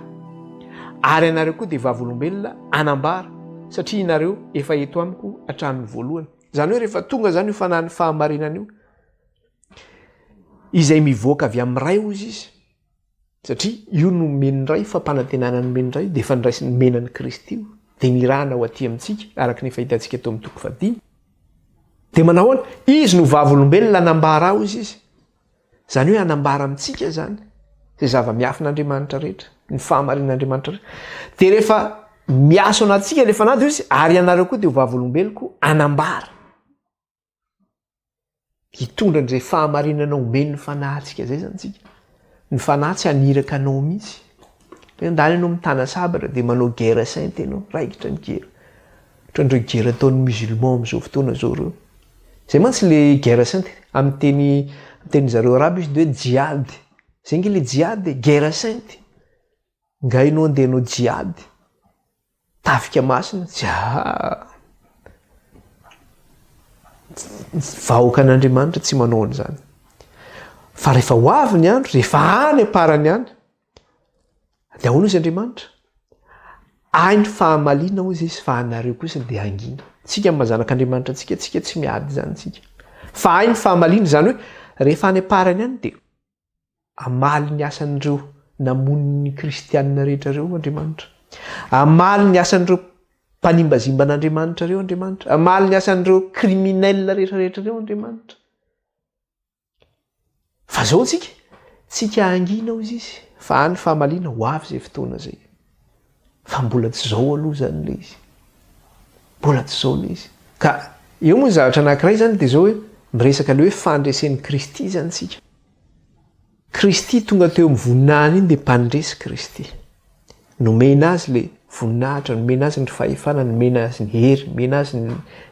ary ianareo koa dia vavolombelona anambara satria inareo efa eto amiko hatramin'ny voalohany zany hoe rehefa tonga zany io fanahin'ny fahamarinana io izay mivoaka avy amin'ny ray ozy izy satria io no men'ny ray fa mpanantenana ny men'ny ray dia efa niraisy ny menan'ny Kristy io dia nirahana ho aty amintsika araka ny fahitantsika teo amin'ny toko 5 dia manao any izy no vavolombelona anambara aho izy zany hoe anambara amintsika zany zay zava-miafin'Andriamanitra rehetra ny fahamarin'Andriamanitra rehetra dia rehefa miaso anatsika ilay fanahy izy ary ianareo koa dia ho vavolombeloko anambara hitondra n'izay fahamarinana omen'ny fanahintsika zay zany tsika ny fanahy tsy aniraka anao mihitsy ndany ianao mitana sabatra dia manao guerre sainte ianao raikitra ny guerre ohatran'ireo guerre ataon'ny musulman amin'izao fotoana zao reo zay mantsy le guerre sainte amin'ny teny zareo arabo izy dia hoe jihad zay nge le jihad guerre sainte nga ianao andeha anao jihad tafika masina vahoaka an'Andriamanitra tsy manao an'izany fa rehefa ho avy ny andro rehefa any aparany any dia ahoana izy Andriamanitra ainy fahamaliana hozy izy fa anareo kosa dia angina tsika mazanak'Andriamanitra tsika tsy miady zany tsika fa ainy fahamaliana zany hoe rehefa any aparany any dia amaly ny asan'ireo namon'ny kristianina rehetra reo Andriamanitra amaly ny asan'ireo mpanimbazimbanaandriamanitra reo Andriamanitra amaly ny asan'ireo kriminel rehetrarehetra reo Andriamanitra fa zao tsika angina hozy izy fa any fahamaliana ho avy zay fotoana zay fa mbola tsy zao aloha zany le izy mbola tsy zao le izy ka eo moa ny zavatra anankiray zany dia zao hoe miresaka le hoe fandresen'ny Kristy zany tsika Kristy tonga teo amin'ny voninahiny iny dia mpandresy Kristy nomena azy le voninahitra nomena azy ny fahefana nomena azy ny hery nomena azy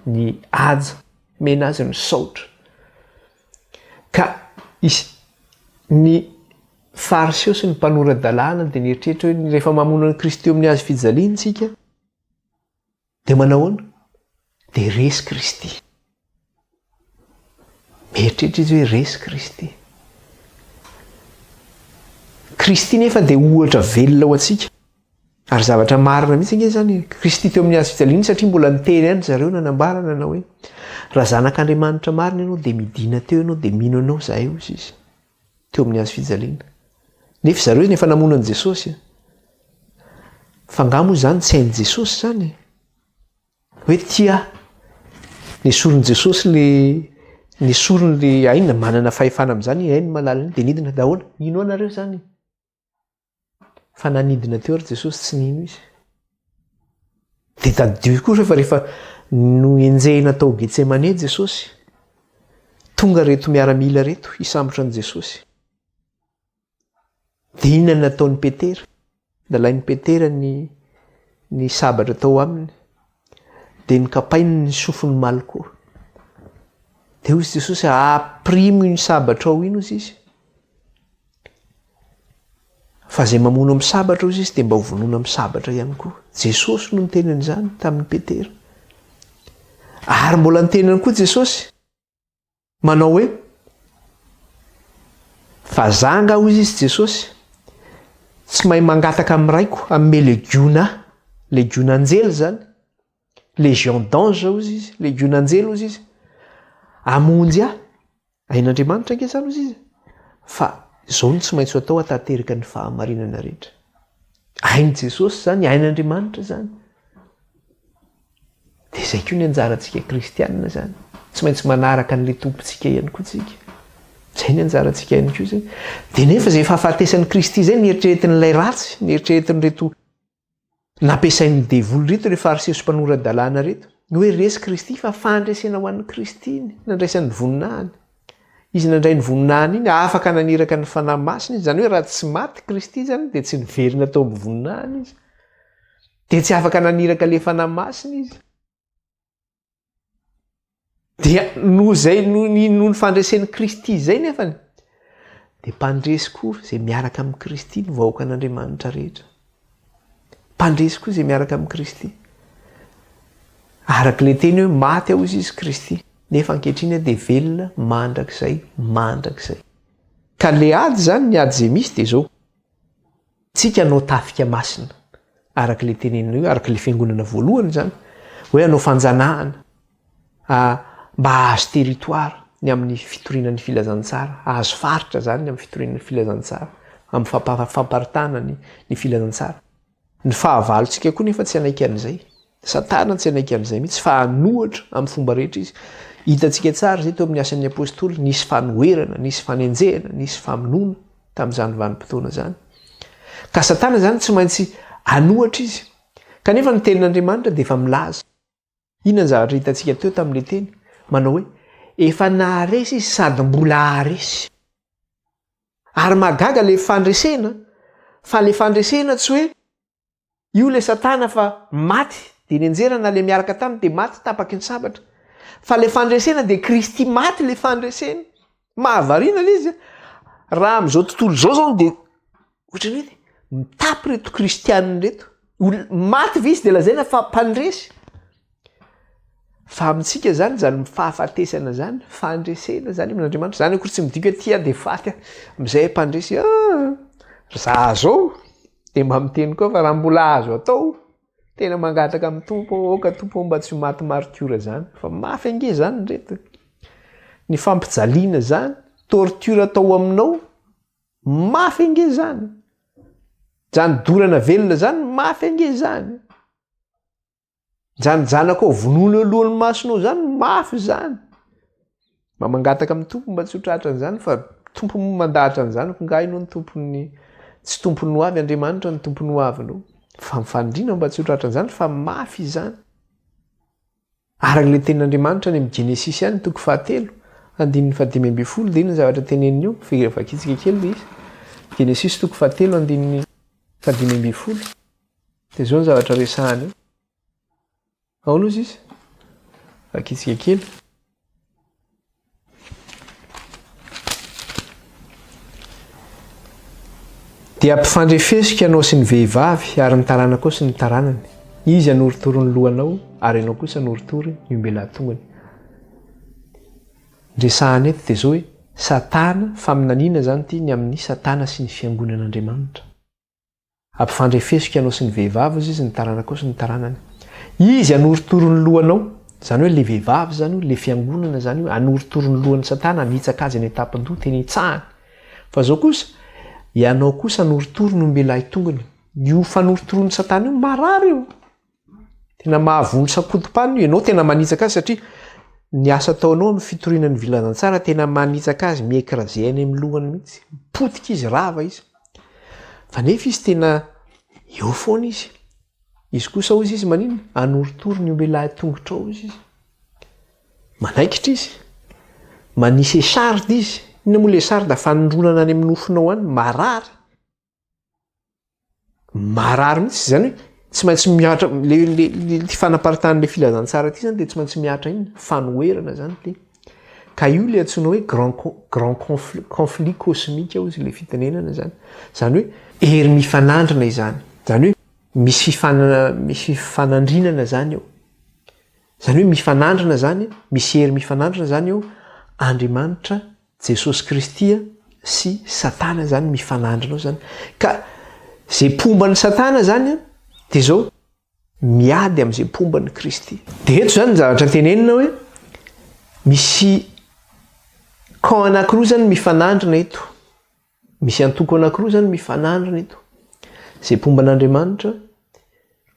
ny aja nomena azy ny saotra ka ny fariseo sy ny mpanoradalàna dia nieritreritra hoe rehefa mamono an'i Kristy eo amin'ny azy fijaliana tsika dia manao ana dia resy Kristy mieritreritra izy hoe resy Kristy Kristy nefa dia ohatra velona ho antsika. Ary zavatra marina mihitsy nge zany Kristy teo amin'ny hazo fijaliana satria mbola niteny ihany zareo nanambarana na hoe raha zanak'Andriamanitra marina ianao dia midina teo ianao dia mino anao zahay ozy izy teo amin'ny hazo fijaliana. Nefa zareo nefa namonan'i Jesosy. Fa ngamo zany tsy hain'i Jesosy zany. Hoe tia nesoron'i Jesosy nesorony le aina manana fahefana amin'izany ainy malala dia nidina daholo. Ino anareo zany? Fa nanidina teo ary Jesosy tsy nino izy. Dia taddio kosa fa rehefa no enjehina tao Getsemane Jesosy, tonga reto miaramila reto hisambotra an'i Jesosy. Dia inona nataon'i Petera? Nalain'i Petera ny sabatra tao aminy dia nikapainy ny sofiny maloko. Dia hoy Jesosy aprimo iny sabatra ao iny ozy izy. Fa zay mamono amin'ny sabatra ozy izy dia mba hovonoina amin'ny sabatra ihany koa. Jesosy no nitenany izany tamin'ny Petera. Ary mbola nitenany koa Jesosy manao hoe fa zanga hozy izy Jesosy tsy mahay mangataka amin'ny raiko amin'ny legion'anjely zany. Légion d'ange ozy izy, legion'anjely ozy izy. Amonjy ain'Andriamanitra nge zany ozy izy. Fa izao no tsy maintsy atao ataterika ny fahamarinana rehetra. Hain'i Jesosy zany, hain'Andriamanitra zany. Dia izay koa ny anjarantsika kristianina zany. Tsy maintsy manaraka an'ilay tompontsika ihany koa tsika. Izay ny anjarantsika ihany koa zany. Dia nefa izay fahafatesan'i Kristy izay nieritreretin'ilay ratsy, nieritreretin'reto nampiasain'ny devoly reto rehefa ariseso mpanorandalàna reto. Hoe resy Kristy fa fandresena ho an'i Kristy iny, nandraisan'ny voninahiny. Izy nandray ny voninahiny iny afaka naniraka ny fanahy masina izy. Zany hoe raha tsy maty Kristy zany dia tsy niverina tao amin'ny voninahiny izy. Dia tsy afaka naniraka ilay fanahy masina izy. Dia noho izay noho ny fandresen'i Kristy izay nefany dia mpandresy koa izay miaraka amin'ny Kristy ny vahoaka an'Andriamanitra rehetra. Mpandresy koa izay miaraka amin'ny Kristy. Arak'ilay teny hoe maty ao izy Kristy. Nefa ankehitriny dia velona mandrakizay. Ka le ady zany ny ady izay misy dia izao. Tsika anao tafika masina. Arak'ilay tenenina io, arak'ilay fiangonana voalohany zany. Hoe anao fanjanahana. Mba ahazo territoire ny amin'ny fitorianan'ny filazantsara. Ahazo faritra zany ny amin'ny fitorianan'ny filazantsara. Amin'ny famparitana ny filazantsara. Ny fahavalontsika koa nefa tsy anaiky an'izay. Satana tsy anaiky an'izay mihitsy fa hanohatra amin'ny fomba rehetra izy. Hitantsika tsara izay teo amin'ny asan'ny apôstôly nisy fanoherana, nisy fanenjehana, nisy famonoana tamin'izany vanim-potoana zany. Ka Satana zany tsy maintsy hanohatra izy. Kanefa ny tenin'Andriamanitra dia efa milaza. Inona ny zavatra hitantsika teo tamin'ilay teny? Manao hoe efa naharesy izy sady mbola haharesy. Ary magaga ilay fandresena, fa ilay fandresena tsy hoe io ilay Satana fa maty dia nenjerana ilay miaraka taminy dia maty tapaky ny sabatra. Fa ilay fandresena dia Kristy maty ilay fandresena. Mahavariana ilay izy. Raha amin'izao tontolo izao zao dia ohatran'ny hoe mitapy reto kristianina reto. Maty visy dia lazaina fa mpandresy. Fa amintsika zany fahafatesana zany, fandresena zany amin'Andriamanitra. Zany akory tsy midika hoe tia dia faty amin'izay mpandresy. Za zao dia mba miteny koa fa raha mbola azo atao tena mangataka amin'ny tompo oka tompo mba tsy ho maty martiora zany. Fa mafy ange zany reto. Ny fampijaliana zany, torture atao aminao, mafy ange zany. Zany dorana velona zany, mafy ange zany. Zany janaka ao vonoina eo alohan'ny masonao zany, mafy zany. Mba mangataka amin'ny tompo mba tsy ho tratra an'izany fa tompo mandahatra an'izany ko ngahinao ny tompony, tsy tompony ho avy Andriamanitra ny tompony ho avinao. Fa mifandrina mba tsy ho tratra an'izany fa mafy izany. Arak'ilay tenin'Andriamanitra ny amin'ny Genesis ihany toko 7, 5:10 dia ny zavatra teneniny eo, vakitsika kely ilay izy. Genesis toko 7, 5:10. Dia izao ny zavatra resahany eo. Ao aloha izy. Vakitsika kely. Dia ampifandrefesika ianao sy ny vehivavy ary ny taranaka ao sy ny taranany. Izy hanoritory ny lohanao ary ianao kosa hanoritory ny ombelahitongany. Resahany eto dia izao hoe Satana faminaniana zany ty ny amin'ny satana sy ny fiangonan'Andriamanitra. Ampifandrefesika anao sy ny vehivavy izy ny taranako sy ny taranany. Izy anorotorony lohanao, zany hoe le vehivavy zany io, le fiangonana zany io anorotorony lohan'ny satana nitsaka azy ny etapindoha teny itsahany. Fa zao kosa ianao kosa anorotorony ombelahy tongony. Io fanorotoron'ny satana io marary io. Tena mahavondro sakotom-panina io. Ianao tena manitsaka azy satria ny asa ataonao amin'ny fitorinan'ny vilanan-tsara tena manitsaka azy miekrazeany amin'ny lohany mihitsy. Potika izy, rava izy. Fa nefa izy tena eo foana izy. Izy kosa hozy izy manino? Anorotorony ombelahy tongotra ao izy. Manaikitra izy. Manisy esardy izy. Ina moa le esardy fanondronana any amin'ny nofonao any, marary. Marary mihitsy zany hoe tsy maintsy miatra le fanaparitahany le filazantsara ty zany dia tsy maintsy miatra iny fanoherana zany ty. Ka io le antsoina hoe grand conflit cosmique ao izy le fitenenana zany. Zany hoe hery mifanandrina izany. Zany hoe misy fifanandrinana zany eo. Zany hoe mifanandrina zany, misy hery mifanandrina zany eo Andriamanitra Jesosy Kristy sy Satana zany mifanandrina ao zany. Ka zay pomban'ny Satana zany dia zao miady amin'izay pomban'ny Kristy. Dia eto zany zavatra tenenina hoe misy camp anankiroa zany mifanandrina eto. Misy antoko anankiroa zany mifanandrina eto. Zay pomban'Andriamanitra,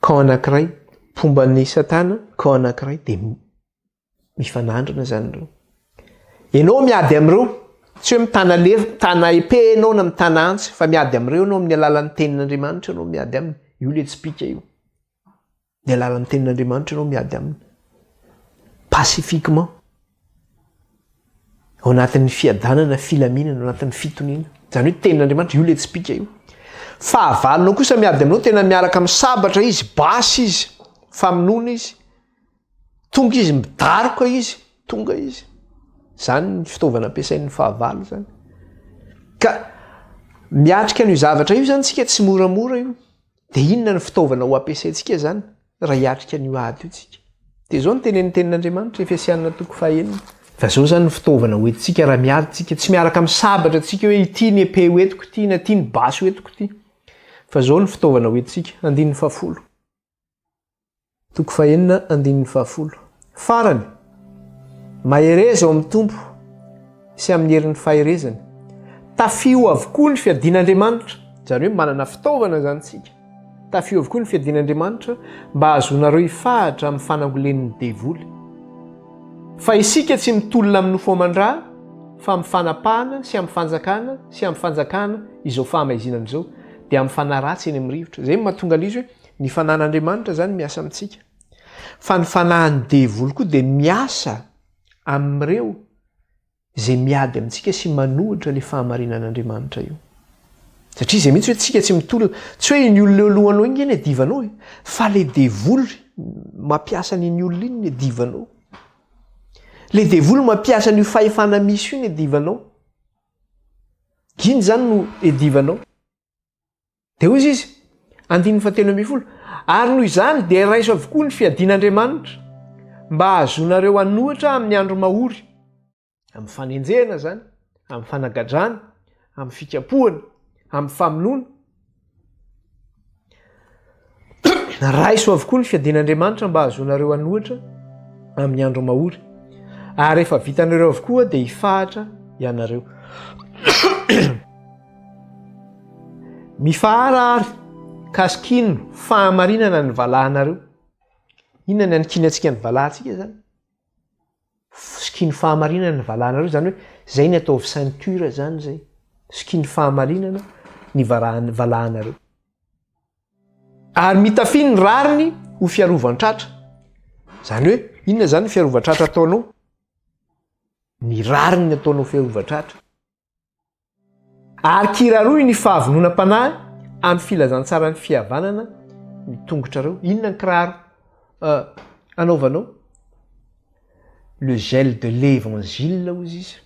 camp anankiray, pomban'ny Satana, camp anankiray dia mifanandrina zany ireo. Ianao miady amin'ireo, tsy hoe mitana epée ianao na mitana antsy, fa miady amin'ireo ianao amin'ny alalan'ny tenin'Andriamanitra ianao miady aminy. Io le tsy pika io. Ny alalan'ny tenin'Andriamanitra ianao miady aminy. Pacifiquement. Ao anatin'ny fiadanana, filaminana, ao anatin'ny fitoniana. Zany hoe tenin'Andriamanitra, io le tsy pika io. Fahavalonao kosa miady aminao, tena miaraka amin'ny sabatra izy, basy izy, famonoana izy. Tonga izy, midaroka izy, tonga izy. Zany ny fitaovana ampiasain'ny fahavalo zany. Ka miatrika an'io zavatra io zany tsika tsy moramora io. Dia inona ny fitaovana ho ampiasaintsika zany raha hiatrika an'io ady io tsika. Dia zao ny tenin'Andriamanitra Efesianina 4:9. Fa zao zany ny fitaovana hoentintsika raha miady tsika, tsy miaraka amin'ny sabatra tsika hoe ity ny epée hoentiko ity, na ity ny basy hoentiko ity. Fa zao ny fitaovana hoentintsika, 10:10. 4:9. Farany mahereza ao amin'ny tompo sy amin'ny herin'ny faherezany. Tafio avokoa ny fiadian'Andriamanitra. Zany hoe manana fitaovana zany tsika. Tafio avokoa ny fiadian'Andriamanitra mba ahazonareo hifahatra amin'ny fanangolen'ny devoly. Fa isika tsy mitolona amin'ny nofo aman-drà, fa amin'ny fanapahana sy amin'ny fanjakana sy amin'ny fanjakana izao fahamaizina izao dia amin'ny fanaratsy eny amin'ny rivotra. Zay mahatonga izy hoe ny fanan'Andriamanitra zany miasa amintsika. Fa ny fanahan'ny devoly koa dia miasa amin'ireo zay miady amintsika sy manohitra le fahamarinan'Andriamanitra io. Satria izay mihitsy hoe tsika tsy mitolona, tsy hoe iny olona eo alohanao iny ny divanao, fa le devoly mampiasa n'iny olona iny ny divanao. Le devoly mampiasa n'io fahefana misy io ny divanao. Iny zany no edivanao. Dia hoy izy 10:10. Ary noho izany dia raiso avokoa ny fiadian'Andriamanitra mba ahazonareo hanohitra amin'ny andro mahory, amin'ny fanenjehana zany, amin'ny fanagadrana, amin'ny fikapohana, amin'ny famonoana. Raiso avokoa ny fiadian'Andriamanitra mba ahazonareo hanohitra amin'ny andro mahory. Ary rehefa vitanareo avokoa dia hifahatra ianareo. Mifahara ary kasikino fahamarinana ny valahanareo. Inona ny anikinantsika ny valahantsika zany? Sikino fahamarinana ny valahanareo zany hoe zay ny ataovy ceinture zany zay. Sikino fahamarinana ny valahanareo. Ary mitafy ny rariny ho fiarovan-tratra. Zany hoe inona zany fiarovan-tratra ataonao? Ny rariny ataonao fiarovan-tratra. Ary kiraroy ny fahavononam-panahy amin'ny filazantsara ny fihavanana ny tongotrareo. Inona ny kiraro anaovanao? Le gel de l'évangile hozy izy.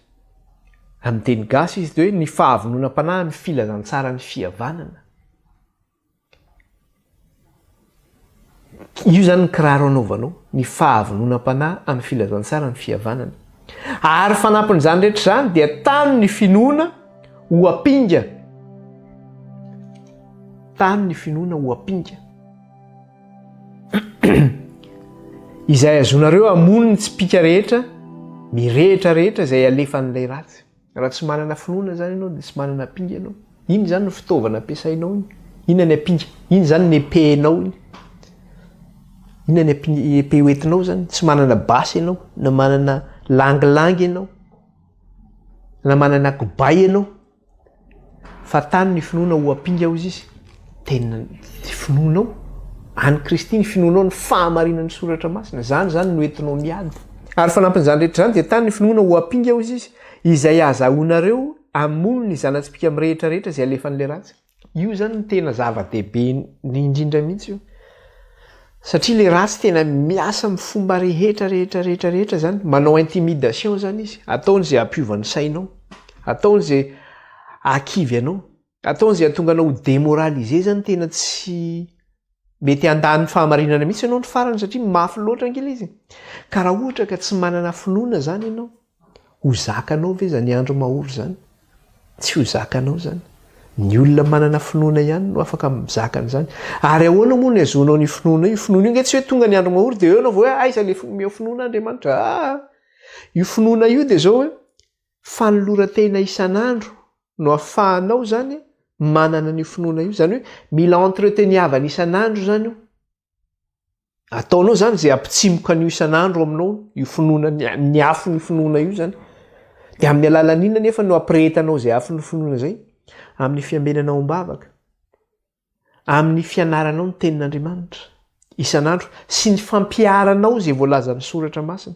Amin'ny teny gasy izy dia hoe ny fahavononam-panahy amin'ny filazantsara ny fihavanana. Io zany ny kiraro anaovanao, ny fahavononam-panahy amin'ny filazantsara ny fihavanana. Ary fanampon'izany rehetra zany dia tany ny finoana ho apinga. Tany ny finoana ho apinga. Izay azonareo hamono ny tsipika rehetra, mirehitra rehetra izay alefan'ilay ratsy. Raha tsy manana finoana zany ianao dia tsy manana apinga ianao. Iny zany no fitaovana ampiasainao iny. Inona ny apinga? Iny zany ny epenao iny. Inona ny epe hoentinao zany? Tsy manana basy ianao, na manana langilangy ianao, na manana kobay ianao. Fa tany ny finoana ho apinga ho izy. Tena finoanao any Kristy ny finoanao ny fahamarinan'ny soratra masina. Zany no entinao miady. Ary fanampin'izany rehetra zany dia tany ny finoana ho apinga ho izy izay azahoanareo hamono ny zanatsipika mirehetra rehetra izay alefan'ilay ratsy. Io zany no tena zava-dehibe indrindra mihitsy io. Satria le ratsy tena miasa amin'ny fomba rehetra zany, manao intimidation zany izy. Ataony zay hampiovany sainao, ataony zay akivy anao, ataony zay hatonga anao démoraliser zany, tena tsy mety handany fahamarinana mihitsy ianao ny farany satria mafy loatra angila izy. Ka raha ohatra ka tsy manana finoana zany ianao, ho zakanao ve zany andro mahory zany? Tsy ho zakanao zany. Ny olona manana finoana ihany no afaka mizaka an'izany. Ary ahoana moa ny azonao ny finoana io? Finoana io nge tsy hoe tonga ny andro mahory dia eo anao vao hoe aiza le finoana Andriamanitra. Io finoana io dia zao hoe fanoloran-tena isan'andro no ahafahanao zany manana ny finoana io. Zany hoe mila entreteniavana isan'andro zany io. Ataonao zany zay ampitsimoka an'io isan'andro aminao, io finoana ny afo ny finoana io zany. Dia amin'ny alalan'inona nefa no ampirehetanao zay afo ny finoana zay? Amin'ny fiambenanao am-bavaka, amin'ny fianaranao ny tenin'Andriamanitra isan'andro sy ny fampiaranao zay voalazan'ny soratra masina.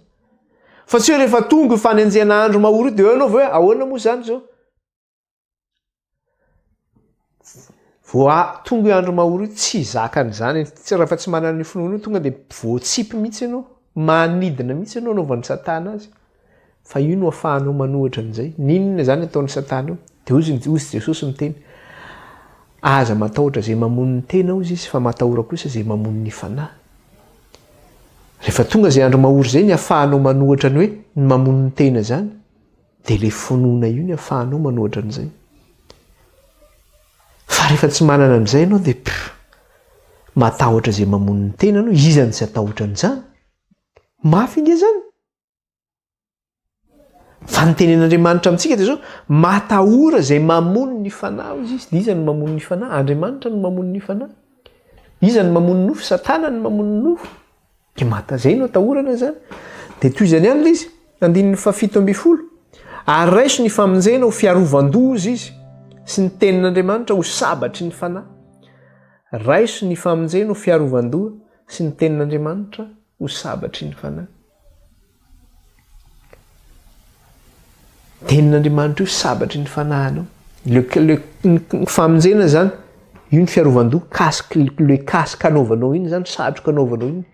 Fa tsy hoe rehefa tonga fanenjena andro mahory dia eo anao hoe ahoana moa zany zao? Tonga io andro mahory tsy zakan'izany, rehefa tsy manana ny finoana io tonga dia voatsipy mihitsy ianao, manidina mihitsy ianao anaovan'ny Satana azy. Fa io no ahafahanao manohitra an'izay. Ninona zany ataon'ny Satana io? Dia ozy Jesosy miteny, aza matahotra zay mamono ny tena ozy izy, fa matahora kosa zay mamono ny fanahy. Rehefa tonga zay andro mahory zay ny ahafahanao manohitra ny hoe ny mamono ny tena zany, dia le finoana io ny ahafahanao manohitra an'izay. Fa rehefa tsy manana an'izay ianao dia matahotra zay mamono ny tena ianao, iza ny tsy atahotra an'izany? Mafy inge zany. Fa ny tenin'Andriamanitra amintsika dia zao matahora zay mamono ny fanahy izy. Iza ny mamono ny fanahy? Andriamanitra no mamono ny fanahy. Iza ny mamono ny nofo? Satana ny mamono ny nofo. Zay no atahorana zany. Dia toy izany ihany izy, 7:17. Ary raiso ny famonjena ho fiarovan-doza izy sy ny tenin'Andriamanitra ho sabatry ny fanahy. Raiso ny famonjena ho fiarovan-doha sy ny tenin'Andriamanitra ho sabatry ny fanahy. Tenin'Andriamanitra io sabatry ny fanahinao. Le famonjena zany, io ny fiarovan-doha, le kasika anaovanao iny zany, satroka anaovanao iny.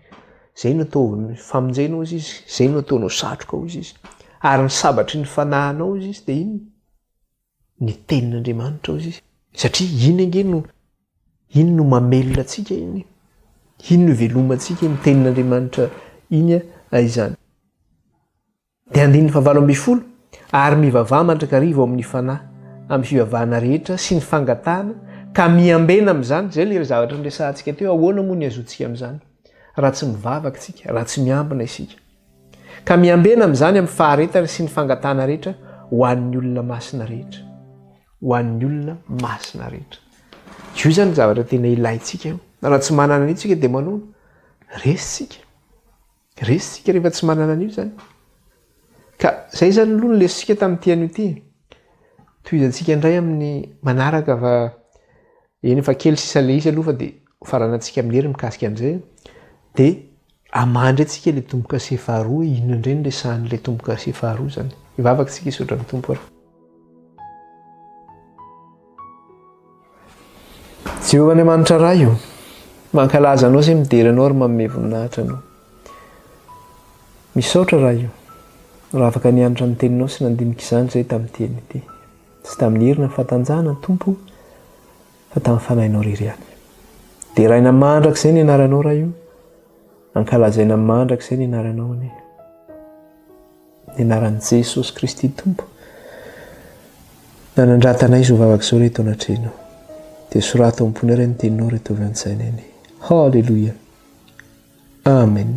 Zay no atao famonjena izy, zay no ataonao satroka izy. Ary ny sabatry ny fanahinao izy dia iny ny tenin'Andriamanitra izy. Satria iny no mamelona antsika iny. Iny no velomantsika ny tenin'Andriamanitra iny izany. Dia 9:20. Ary mivavaha mandrakariva ao amin'ny fanahy, amin'ny fivavahana rehetra sy ny fangatahana, ka miambena amin'izany. Zay le zavatra niresahantsika teo, ahoana moa ny azontsika amin'izany? Raha tsy mivavaka isika, raha tsy miambina isika. Ka miambena amin'izany amin'ny faharetana sy ny fangatahana rehetra ho an'ny olona masina rehetra. Ho an'ny olona masina rehetra. Io zany zavatra tena ilayntsika io. Raha tsy manana an'io isika dia manao resy isika rehefa tsy manana an'io zany. Ka zay zany aloha ny lesitsika tamin'ity an'io ity. Tohizantsika indray amin'ny manaraka fa efa kely sisa le izy aloha fa dia faranantsika amin'ny hery mikasika an'izay. Dia amandry antsika ilay tombo-kase faharoa, inona indray no resahan'ilay tombo-kase faharoa zany. Hivavaka isika hisaotra ny tompo ary. Jehovah Andriamanitra raha io, mankalaza anao izay mideranao ary manome voninahitra anao. Misaotra raha io. Raha afaka nianatra ny teninao sy nandinika izany izay tamin'ny teny ity. Tsy tamin'ny herina fahatanjahana tompo, fa tamin'ny fanahinao irery ihany. Dia raina mandrakizay ny anaranao raha io, ankalazaina mandrakizay ny anaranao anie. ny anaran'i Jesosy Kristy Tompo. Nanandratanay izy ho vavaka izao reto anatrenao. Dia sorato ampony iray ny teninao reto avy an-tsaina eny. Halleloia. Amen.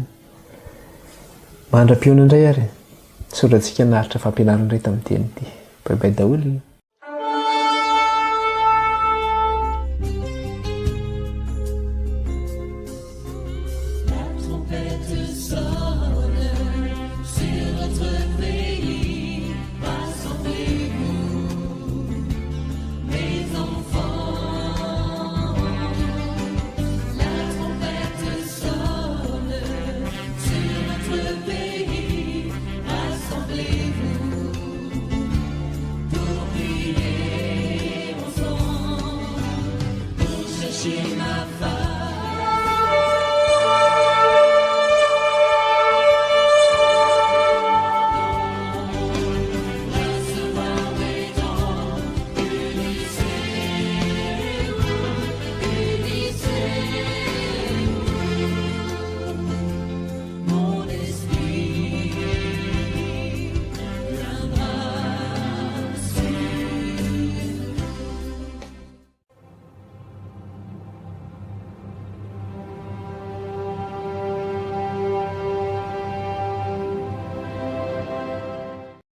Mandra-piona indray ary. Sorantsika naritra fampianaran iray tamin'ny teny ity. Baibai daholo.